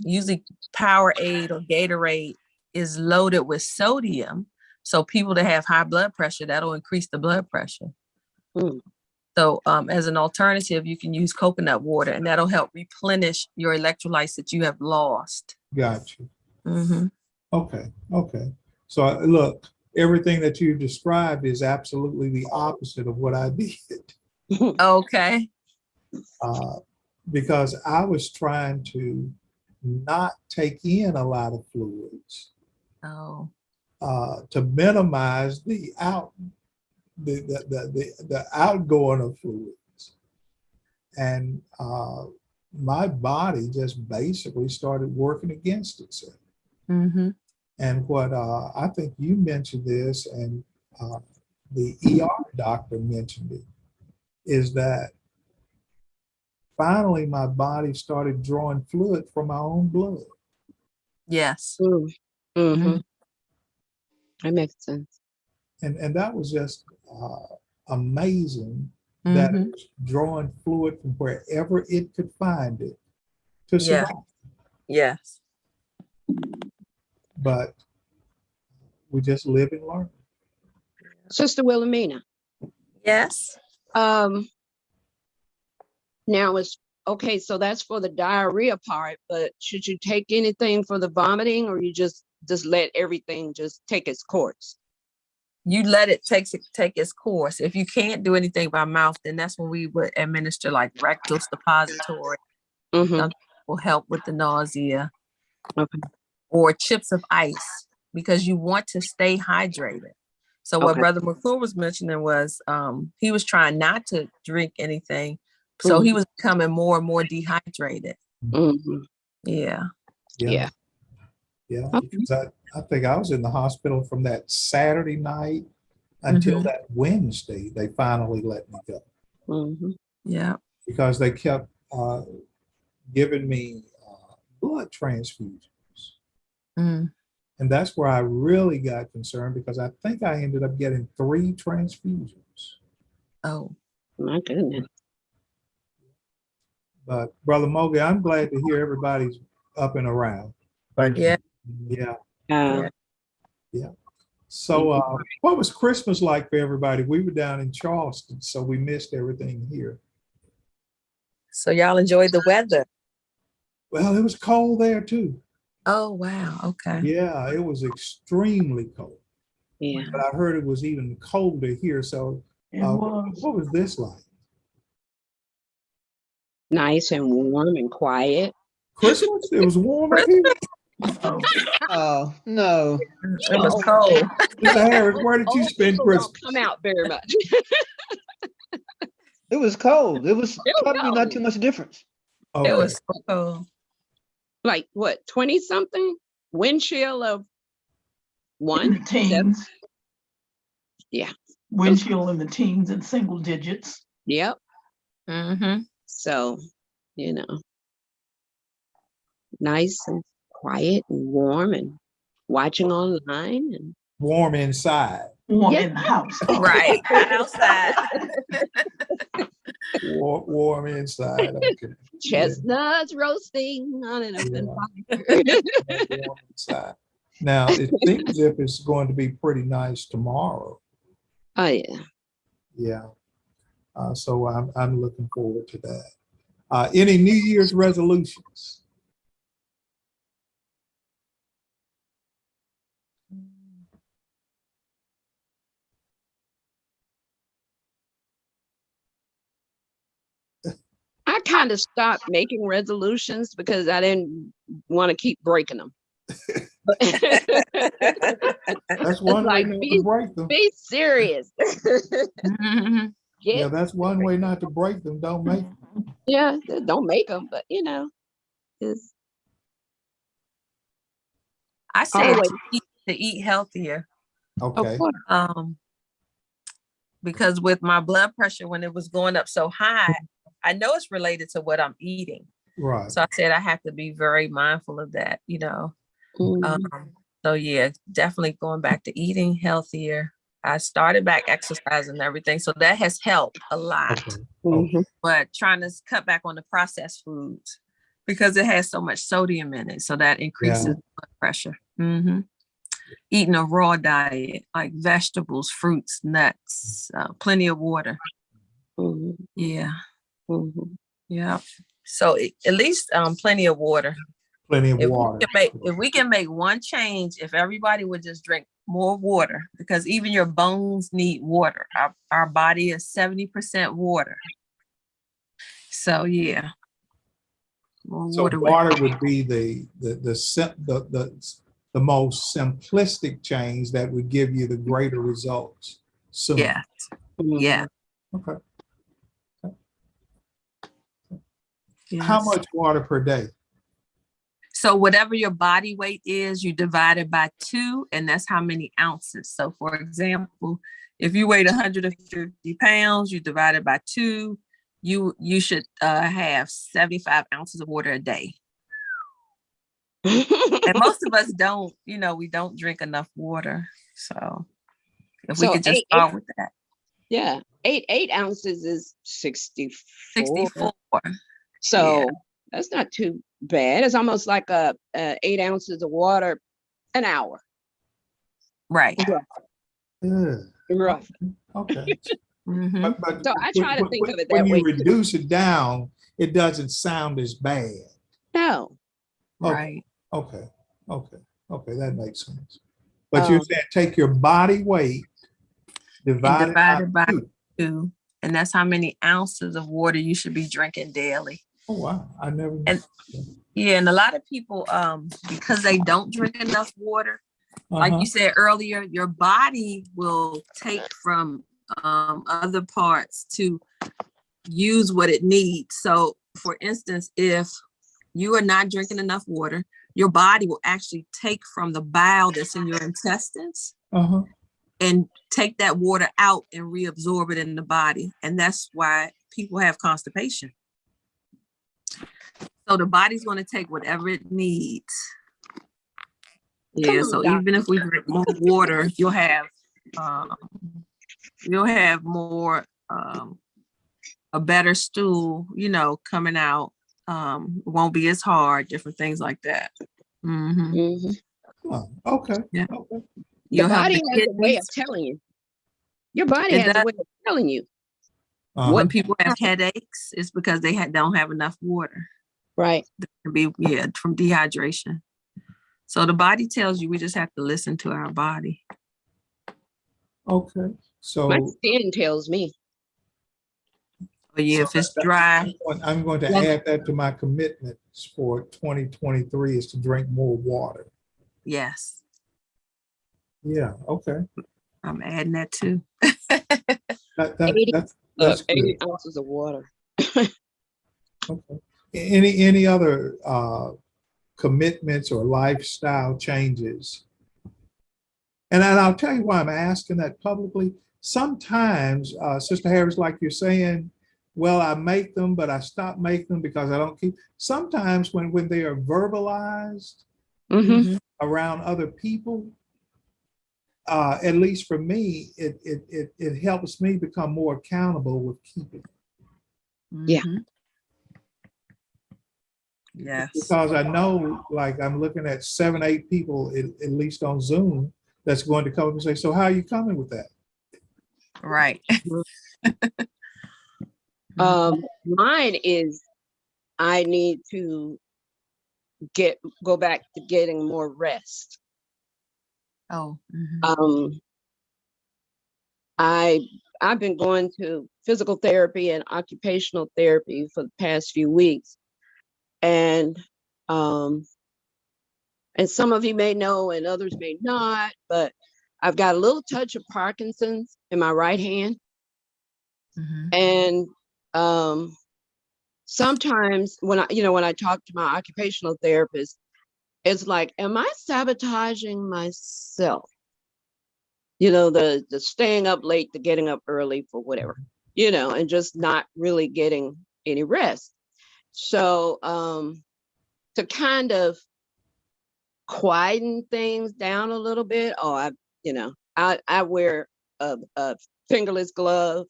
usually Powerade or Gatorade is loaded with sodium. So people that have high blood pressure, that'll increase the blood pressure. Mm. So as an alternative, you can use coconut water, and that'll help replenish your electrolytes that you have lost. Got you. Mm-hmm. Okay, okay. So look, everything that you described is absolutely the opposite of what I did. Okay. Because I was trying to not take in a lot of fluids Oh. to minimize the outgoing of fluids. And my body just basically started working against itself. Mm-hmm. And what I think you mentioned this, and the ER doctor mentioned it, is that finally my body started drawing fluid from my own blood. Yes. Mm-hmm. That makes sense. And that was just amazing that it was drawing fluid from wherever it could find it to survive. Yes. But we just live and learn. Sister Wilhelmina. Yes. Now it's okay, so that's for the diarrhea part, but should you take anything for the vomiting, or you just let everything just take its course? You let it take its course. If you can't do anything by mouth, then that's when we would administer like rectal suppository. Mm-hmm. Will help with the nausea. Okay. Or chips of ice, because you want to stay hydrated. So what Brother McClure was mentioning was he was trying not to drink anything. So he was becoming more and more dehydrated. Mm-hmm. Yeah. Yeah. Because I think I was in the hospital from that Saturday night until that Wednesday. They finally let me go. Mm-hmm. Yeah. Because they kept giving me blood transfusions. Mm. And that's where I really got concerned, because I think I ended up getting 3 transfusions. Oh, my goodness. But Brother Mogi, I'm glad to hear everybody's up and around. Thank you. Yeah. So what was Christmas like for everybody? We were down in Charleston, so we missed everything here. so y'all enjoyed the weather? Well, it was cold there too. Oh, wow. Okay. Yeah, it was extremely cold. Yeah. But I heard it was even colder here. So what was this like? Nice and warm and quiet. Christmas? It was warm up here? Oh, no. It was cold. Mr. Harris, where did you spend People Christmas? don't come out very much. It was cold. It was probably not cold. too much difference. Okay. It was so cold. Like what, 20 something? Wind chill of In 1? the teens. Yeah. Wind chill in the teens and single digits. Yep. Mm-hmm. So, nice and quiet and warm and watching online and Warm inside. Warm Yeah. in the house. Right. Outside. Warm inside. Okay. chestnuts roasting on an open fire. Warm inside. Now, it seems as if it's going to be pretty nice tomorrow. Oh yeah. Yeah. So I'm looking forward to that. Any New Year's resolutions? I kind of stopped making resolutions because I didn't want to keep breaking them. That's one way like, not to break them. Be serious. Mhm. Yeah, that's one way not to break them. Don't make them. Yeah, don't make them, but it's I said always. to eat healthier. Okay. Because with my blood pressure, when it was going up so high, I know it's related to what I'm eating. Right. So I said I have to be very mindful of that, So yeah, definitely going back to eating healthier. I started back exercising and everything, so that has helped a lot. Okay. But trying to cut back on the processed foods, because it has so much sodium in it. So that increases Yeah. blood pressure. Eating a raw diet, like vegetables, fruits, nuts, plenty of water. Yeah. Yeah. So at least plenty of water. Plenty of If water. if we can make one change, if everybody would just drink more water, because even your bones need water. Our body is 70% water. So yeah. More So water. water would be the most simplistic change that would give you the greater results sooner. Yeah. Yeah. Okay. How Yes. much water per day? So whatever your body weight is, you divide it by 2, and that's how many ounces. So for example, if you weighed 150 pounds, you divide it by 2, you should have 75 ounces of water a day. And most of us don't, we don't drink enough water. So if we could just start with that. Yeah, 8 ounces is 64. 64. So Yeah. that's not too bad. It's almost like 8 ounces of water an hour. Right. Yeah. Rough. Okay. But So I try to think of it when that you way. reduce it down, it doesn't sound as bad. No. Right. Okay. That makes sense. But you're saying take your body weight, divide it by 2, and that's how many ounces of water you should be drinking daily. Oh wow, I never. And a lot of people, because they don't drink enough water, like you said earlier, your body will take from other parts to use what it needs. So, for instance, if you are not drinking enough water, your body will actually take from the bile that's in your intestines and take that water out and reabsorb it in the body. And that's why people have constipation. So the body's going to take whatever it needs. Yeah, so even if we drink more water, you'll have more a better stool, coming out. It won't be as hard, different things like that. Oh, okay. Yeah. Okay. The body has a way of telling you. Your body has a way of telling you. When people have headaches, it's because they don't have enough water. Right. That can be from dehydration. So the body tells you, we just have to listen to our body. Okay. So my skin tells me. But yeah, if it's dry. I'm going to add that to my commitments for 2023 is to drink more water. Yes. Yeah. Okay. I'm adding that too. That's 80 ounces of water. Okay. Any other commitments or lifestyle changes? And I'll tell you why I'm asking that publicly. Sometimes, Sister Harris, like you're saying, well, I make them, but I stop making them because I don't keep. Sometimes when they are verbalized around other people, at least for me, it helps me become more accountable with keeping. Yeah. Yes. Because I know, like, I'm looking at 7, 8 people, at least on Zoom, that's going to come up and say, so how are you coming with that? Right. Mine is I need to go back to getting more rest. Oh. I've been going to physical therapy and occupational therapy for the past few weeks. And some of you may know and others may not, but I've got a little touch of Parkinson's in my right hand. And sometimes when I talk to my occupational therapist, it's like, am I sabotaging myself? The staying up late, the getting up early for whatever, and just not really getting any rest. So to kind of quieten things down a little bit, I wear a fingerless glove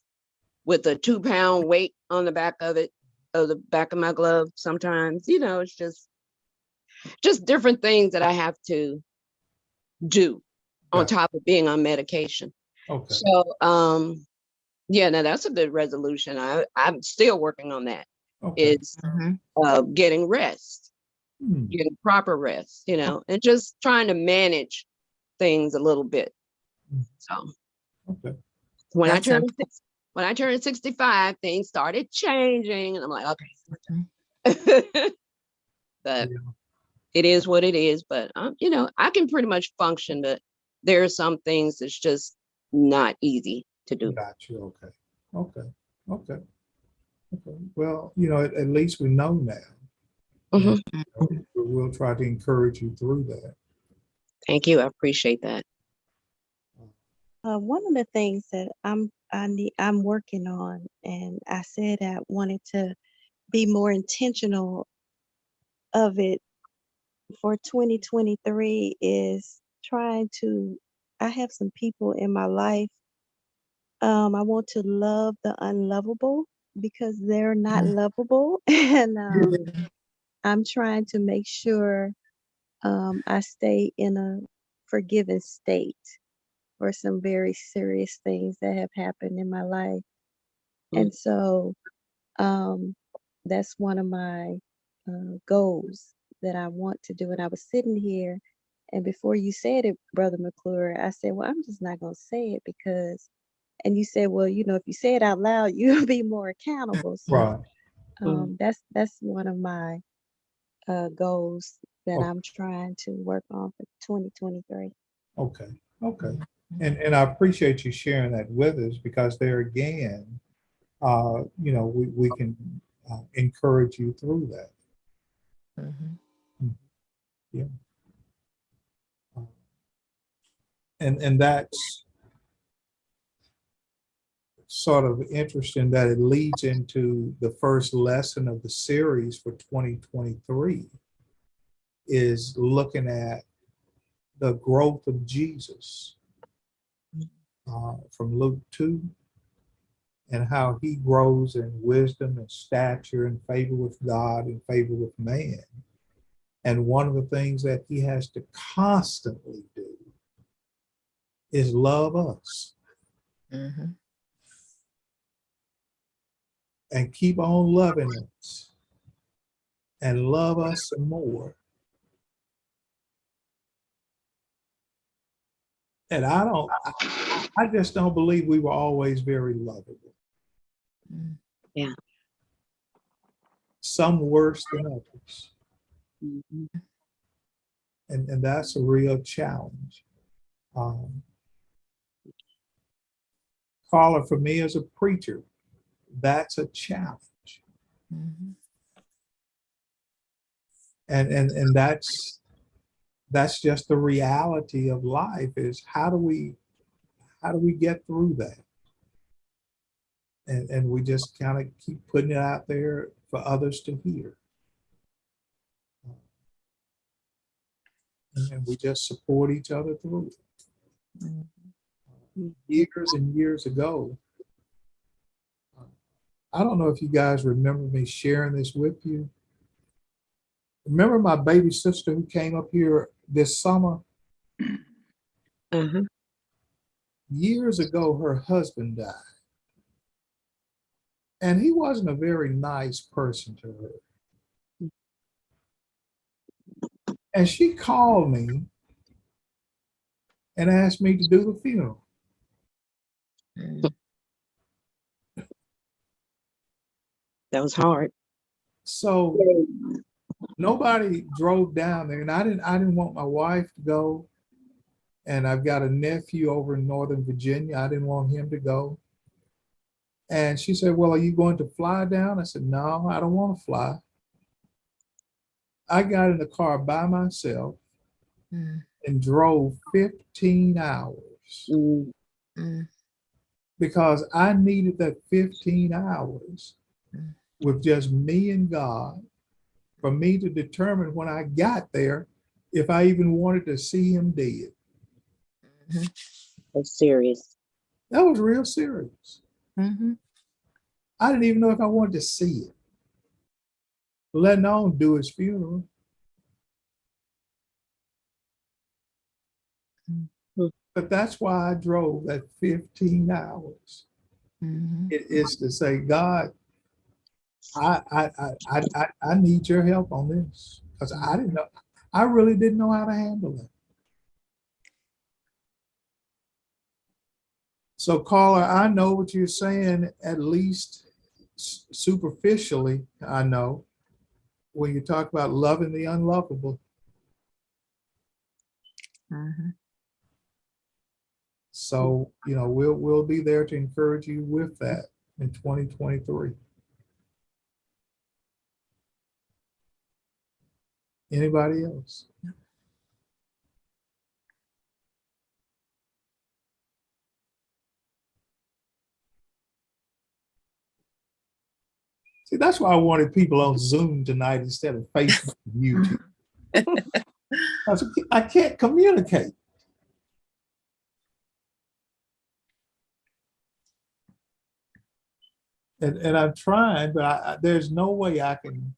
with a 2-pound weight on the back of it. the back of my glove sometimes. It's just different things that I have to do on Gotcha. top of being on medication. Okay. So yeah, now that's a good resolution. I'm still working on that. Okay. Is Mhm. getting rest, Hmm. getting proper rest, and just trying to manage things a little bit. So Okay. when I That's turned important. when I turned 65, things started changing, and I'm like, Mhm. okay. But Yeah. it is what it is. But I can pretty much function, but there are some things that's just not easy to do. Got you. Okay. Okay. Okay. Okay. Well, at least we know now. Mhm. And we'll try to encourage you through that. Thank you. I appreciate that. One of the things that I'm working on, and I said I wanted to be more intentional of it for 2023 is trying to. I have some people in my life. I want to love the unlovable because they're not Mhm. lovable, and Mhm. I'm trying to make sure I stay in a forgiving state for some very serious things that have happened in my life. Mhm. And so um, that's one of my goals that I want to do. And I was sitting here, and before you said it, Brother McClure, I said, well, I'm just not going to say it because, and you said, well, if you say it out loud, you'll be more accountable. So Right. that's one of my goals that Okay. I'm trying to work on for 2023. Okay. Okay. Mhm. And I appreciate you sharing that with us because there again, we can encourage you through that. Mhm. Yeah. And that's sort of interesting that it leads into the first lesson of the series for 2023 is looking at the growth of Jesus from Luke 2 and how he grows in wisdom and stature and favor with God and favor with man. And one of the things that he has to constantly do is love us Mhm. and keep on loving us and love us some more. And I just don't believe we were always very lovable. Mhm. Yeah. Some worse than others. Mhm. And that's a real challenge. Um, Carla, for me as a preacher, that's a challenge. Mhm. And that's just the reality of life is how do we get through that? And we just kind of keep putting it out there for others to hear. And we just support each other through it. Mhm. Years and years ago, I don't know if you guys remember me sharing this with you. Remember my baby sister who came up here this summer? Uh-huh. Years ago, her husband died. And he wasn't a very nice person to her. And she called me and asked me to do the funeral. Mhm. That was hard. So nobody drove down there, and I didn't want my wife to go. And I've got a nephew over in Northern Virginia. I didn't want him to go. And she said, well, are you going to fly down? I said, no, I don't want to fly. I got in the car by myself Mhm. and drove 15 hours Mm. Mhm. because I needed that 15 hours Mhm. with just me and God for me to determine when I got there if I even wanted to see him dead. Mhm. That's serious. That was real serious. Mhm. I didn't even know if I wanted to see it. letting on do his funeral. But that's why I drove that 15 hours. Mhm. It is to say, God, I need your help on this because I didn't know. I really didn't know how to handle it. So, caller, I know what you're saying. At least superficially, I know when you talk about loving the unlovable. Mhm. So, we'll be there to encourage you with that in 2023. Anybody else? See, that's why I wanted people on Zoom tonight instead of Facebook and YouTube. I can't communicate. And I'm trying, but there's no way I can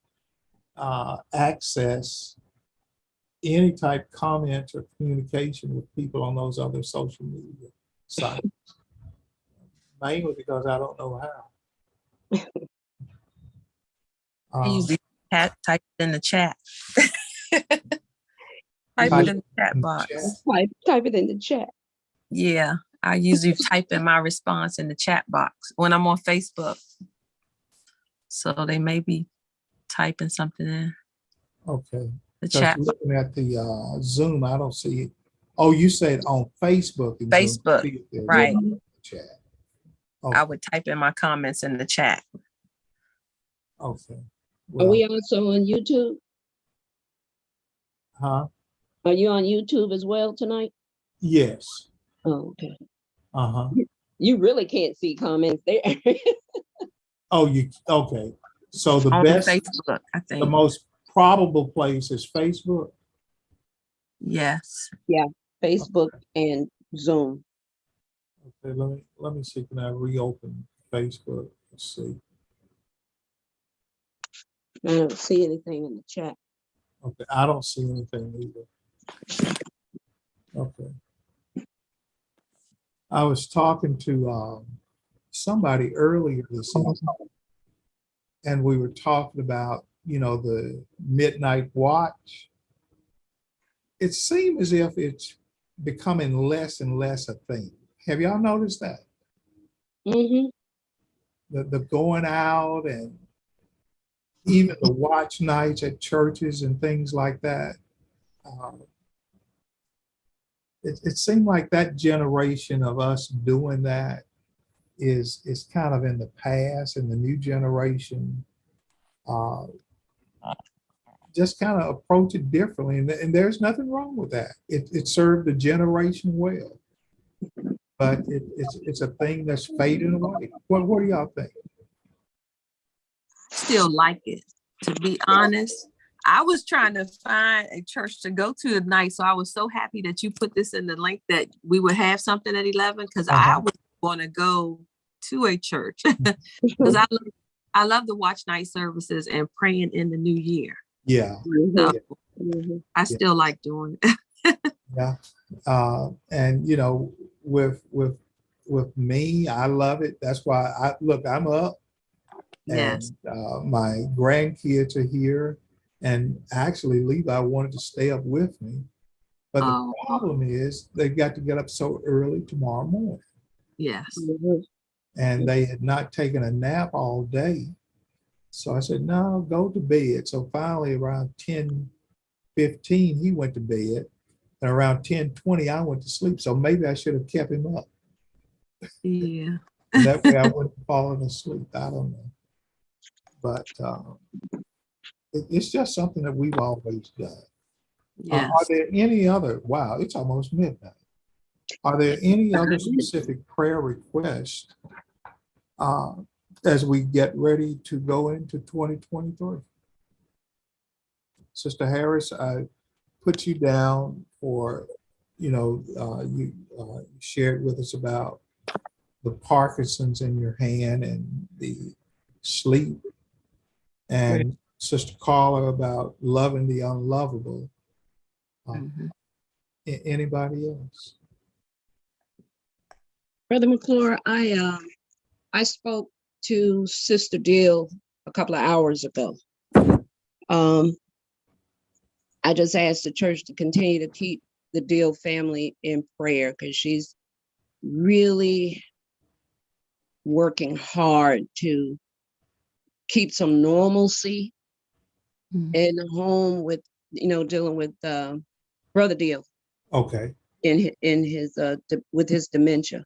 access any type of comment or communication with people on those other social media sites. Mainly because I don't know how. I usually type it in the chat. Type Type it in the chat in the box. chat. Type it in the chat. Yeah, I usually type in my response in the chat box when I'm on Facebook. So they may be typing something in Okay. the Because chat. looking at the Zoom, I don't see it. Oh, you said on Facebook. And Facebook, Zoom, see it there. right. Chat. I Okay. would type in my comments in the chat. Okay. Are we Well, also on YouTube? huh? Are you on YouTube as well tonight? Yes. Oh, okay. Uh-huh. You really can't see comments there. Oh, okay. So the Only best, Facebook, I the think. most probable place is Facebook. Yes. Yeah, Facebook and Zoom. Okay, let me see. Can I reopen Facebook? Let's see. I don't see anything in the chat. Okay, I don't see anything either. Okay. I was talking to somebody earlier this evening, and we were talking about, the midnight watch. It seems as if it's becoming less and less a thing. Have y'all noticed that? Mm-hmm. The going out and even the watch nights at churches and things like that. It seemed like that generation of us doing that is kind of in the past, and the new generation just kind of approach it differently. And there's nothing wrong with that. It served the generation well, but it's a thing that's fading away. What do y'all think? Still like it, to be honest. I was trying to find a church to go to tonight, so I was so happy that you put this in the link that we would have something at 11, because I was going to go to a church because I love the watch night services and praying in the new year. Yeah. So Mm-hmm. I still like doing it. Yeah. And with me, I love it. That's why I'm up. Yes. And my grandkids are here. And actually, Levi wanted to stay up with me. But the problem is they've got to get up so early tomorrow morning. Yes. And they had not taken a nap all day. So I said, no, go to bed. So finally, around 10:15, he went to bed. And around 10:20, I went to sleep. So maybe I should have kept him up. Yeah. And that way I wouldn't have fallen asleep. I don't know. But it's just something that we've always done. Yes. Are there any other, wow, it's almost midnight. Are there any other specific prayer requests as we get ready to go into 2023? Sister Harris, I put you down for, you shared with us about the Parkinson's in your hand and the sleep. And Sister Carla about loving the unlovable. Mhm. Anybody else? Brother McClure, I spoke to Sister Deal a couple of hours ago. I just asked the church to continue to keep the Deal family in prayer because she's really working hard to keep some normalcy Mhm. in the home with, dealing with Brother Deal Okay, in his with his dementia.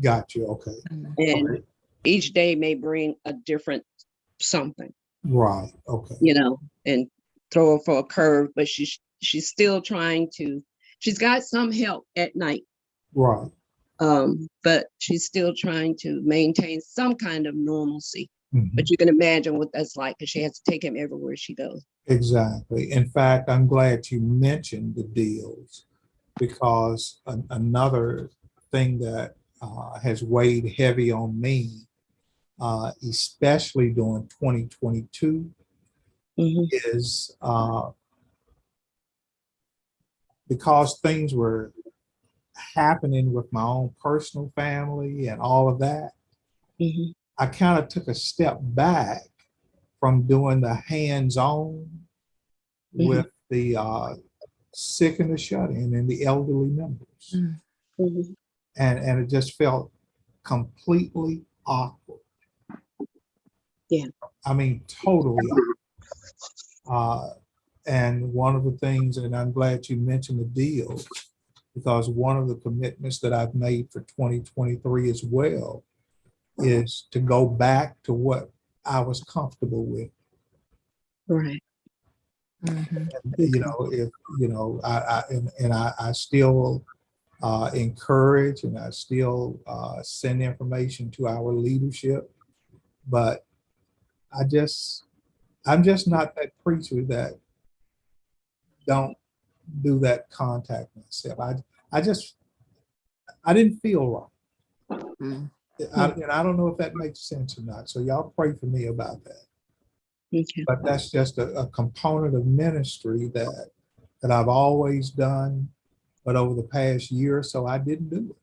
got you. Okay, Mhm. And okay, each day may bring a different something, right. Okay, and throw her for a curve, but she's still trying to, she's got some help at night. right. But she's still trying to maintain some kind of normalcy. Mhm. But you can imagine what that's like because she has to take him everywhere she goes. Exactly. In fact, I'm glad you mentioned the deals because another thing that has weighed heavy on me, especially during 2022, Mhm. is because things were happening with my own personal family and all of that, Mhm. I kind of took a step back from doing the hands-on with the sick and the shut-in and the elderly members. Mhm. Mhm. And it just felt completely awkward. Yeah. I mean, totally awkward. And one of the things, and I'm glad you mentioned the deal, because one of the commitments that I've made for 2023 as well is to go back to what I was comfortable with. Right. Mhm. You know, if I still encourage and I still send information to our leadership, but I'm just not that preacher that don't do that contact myself. I didn't feel right. Mhm. And I don't know if that makes sense or not. So y'all pray for me about that. Okay. But that's just a component of ministry that I've always done, but over the past year or so, I didn't do it.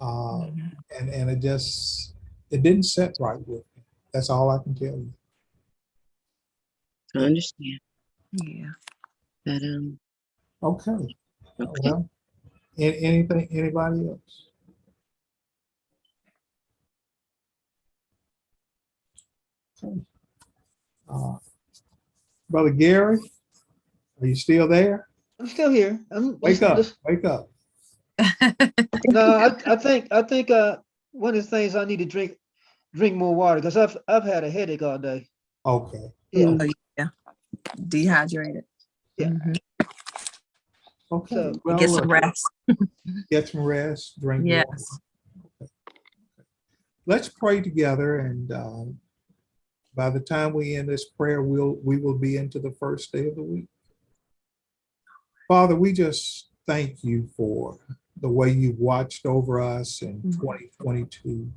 Mhm. And it didn't set right with me. That's all I can tell you. I understand. Yeah. But Okay. okay. Well, anybody else? Okay. Brother Gary, are you still there? I'm still here. I'm Wake up, just, wake up. no, I think one of the things I need to drink more water because I've had a headache all day. Okay. Yeah, Oh, yeah. Dehydrated. Yeah. Mhm. Okay. So Well, Get some look, rest. get some rest, drink water. Yes. Let's pray together, and by the time we end this prayer, we will be into the first day of the week. Father, we just thank you for the way you've watched over us in 2022.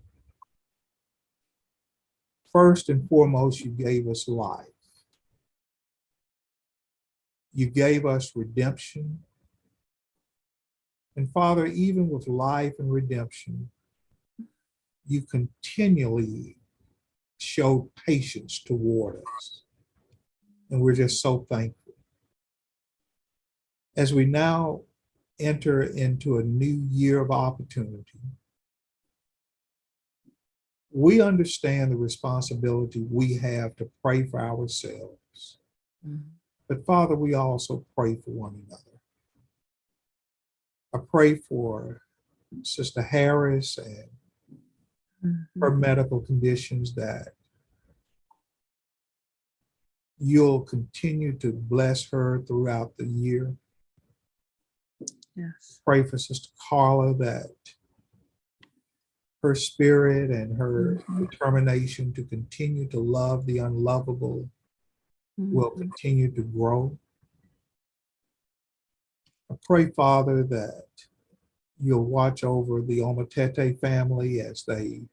First and foremost, you gave us life. You gave us redemption. And Father, even with life and redemption, you continually showed patience toward us. And we're just so thankful. As we now enter into a new year of opportunity, we understand the responsibility we have to pray for ourselves. Mhm. But Father, we also pray for one another. I pray for Sister Harris and her Mhm. medical conditions, that you'll continue to bless her throughout the year. Yes. Pray for Sister Carla that her spirit and her Mhm. determination to continue to love the unlovable will Mhm. continue to grow. I pray, Father, that you'll watch over the Omatete family as they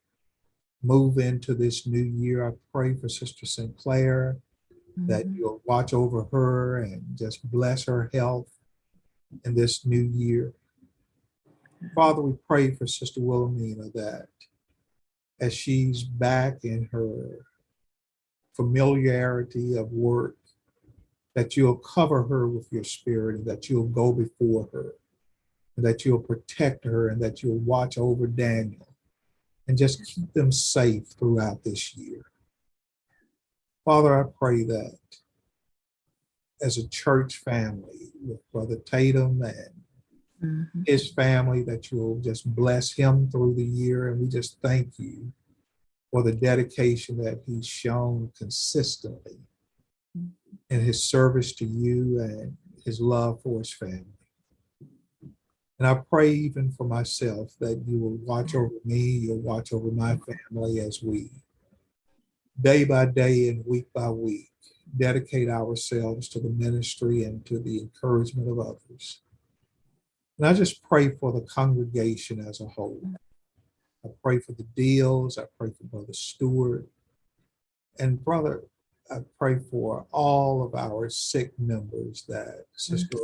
move into this new year. I pray for Sister Sinclair that Mhm. you'll watch over her and just bless her health in this new year. Father, we pray for Sister Wilhelmina that as she's back in her familiarity of work, that you'll cover her with your spirit and that you'll go before her and that you'll protect her and that you'll watch over Daniel and just keep them safe throughout this year. Father, I pray that as a church family with Brother Tatum and Mhm. his family, that you'll just bless him through the year. And we just thank you for the dedication that he's shown consistently in his service to you and his love for his family. And I pray even for myself that you will watch over me, you'll watch over my family as we day by day and week by week dedicate ourselves to the ministry and to the encouragement of others. And I just pray for the congregation as a whole. I pray for the Deals. I pray for Brother Stewart. And Brother, I pray for all of our sick members, that Sister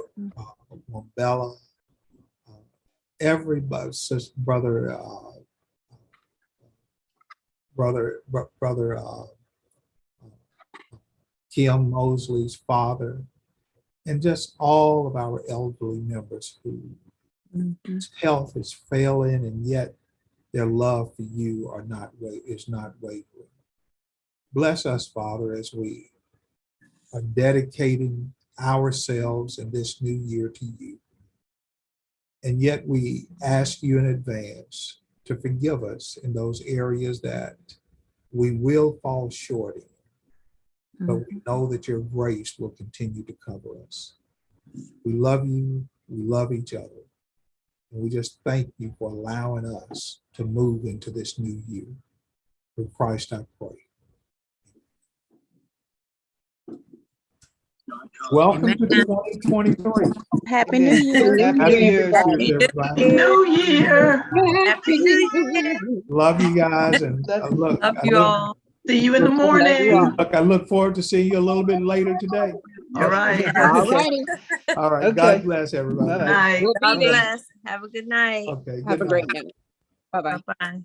Mombella, everybody, Sister Brother Kim Mosley's father, and just all of our elderly members whose Mhm. health is failing, and yet their love for you is not wavering. Bless us, Father, as we are dedicating ourselves in this new year to you. And yet we ask you in advance to forgive us in those areas that we will fall short in, but we know that your grace will continue to cover us. We love you. We love each other. And we just thank you for allowing us to move into this new year. Through Christ, I pray. Welcome to 2023. Happy New Year. Happy New Happy Year. New Year, everybody. New Year. Happy New Year. Love you guys, and Love you all. See you in the Love you morning. all. Look, I look forward to seeing you a little bit later today. All right. All righty. All right. Okay. God bless everybody. Bye-bye. Night. We'll God be there. bless. Have a good night. Okay. Have good a great night. night. Bye-bye. Bye-bye.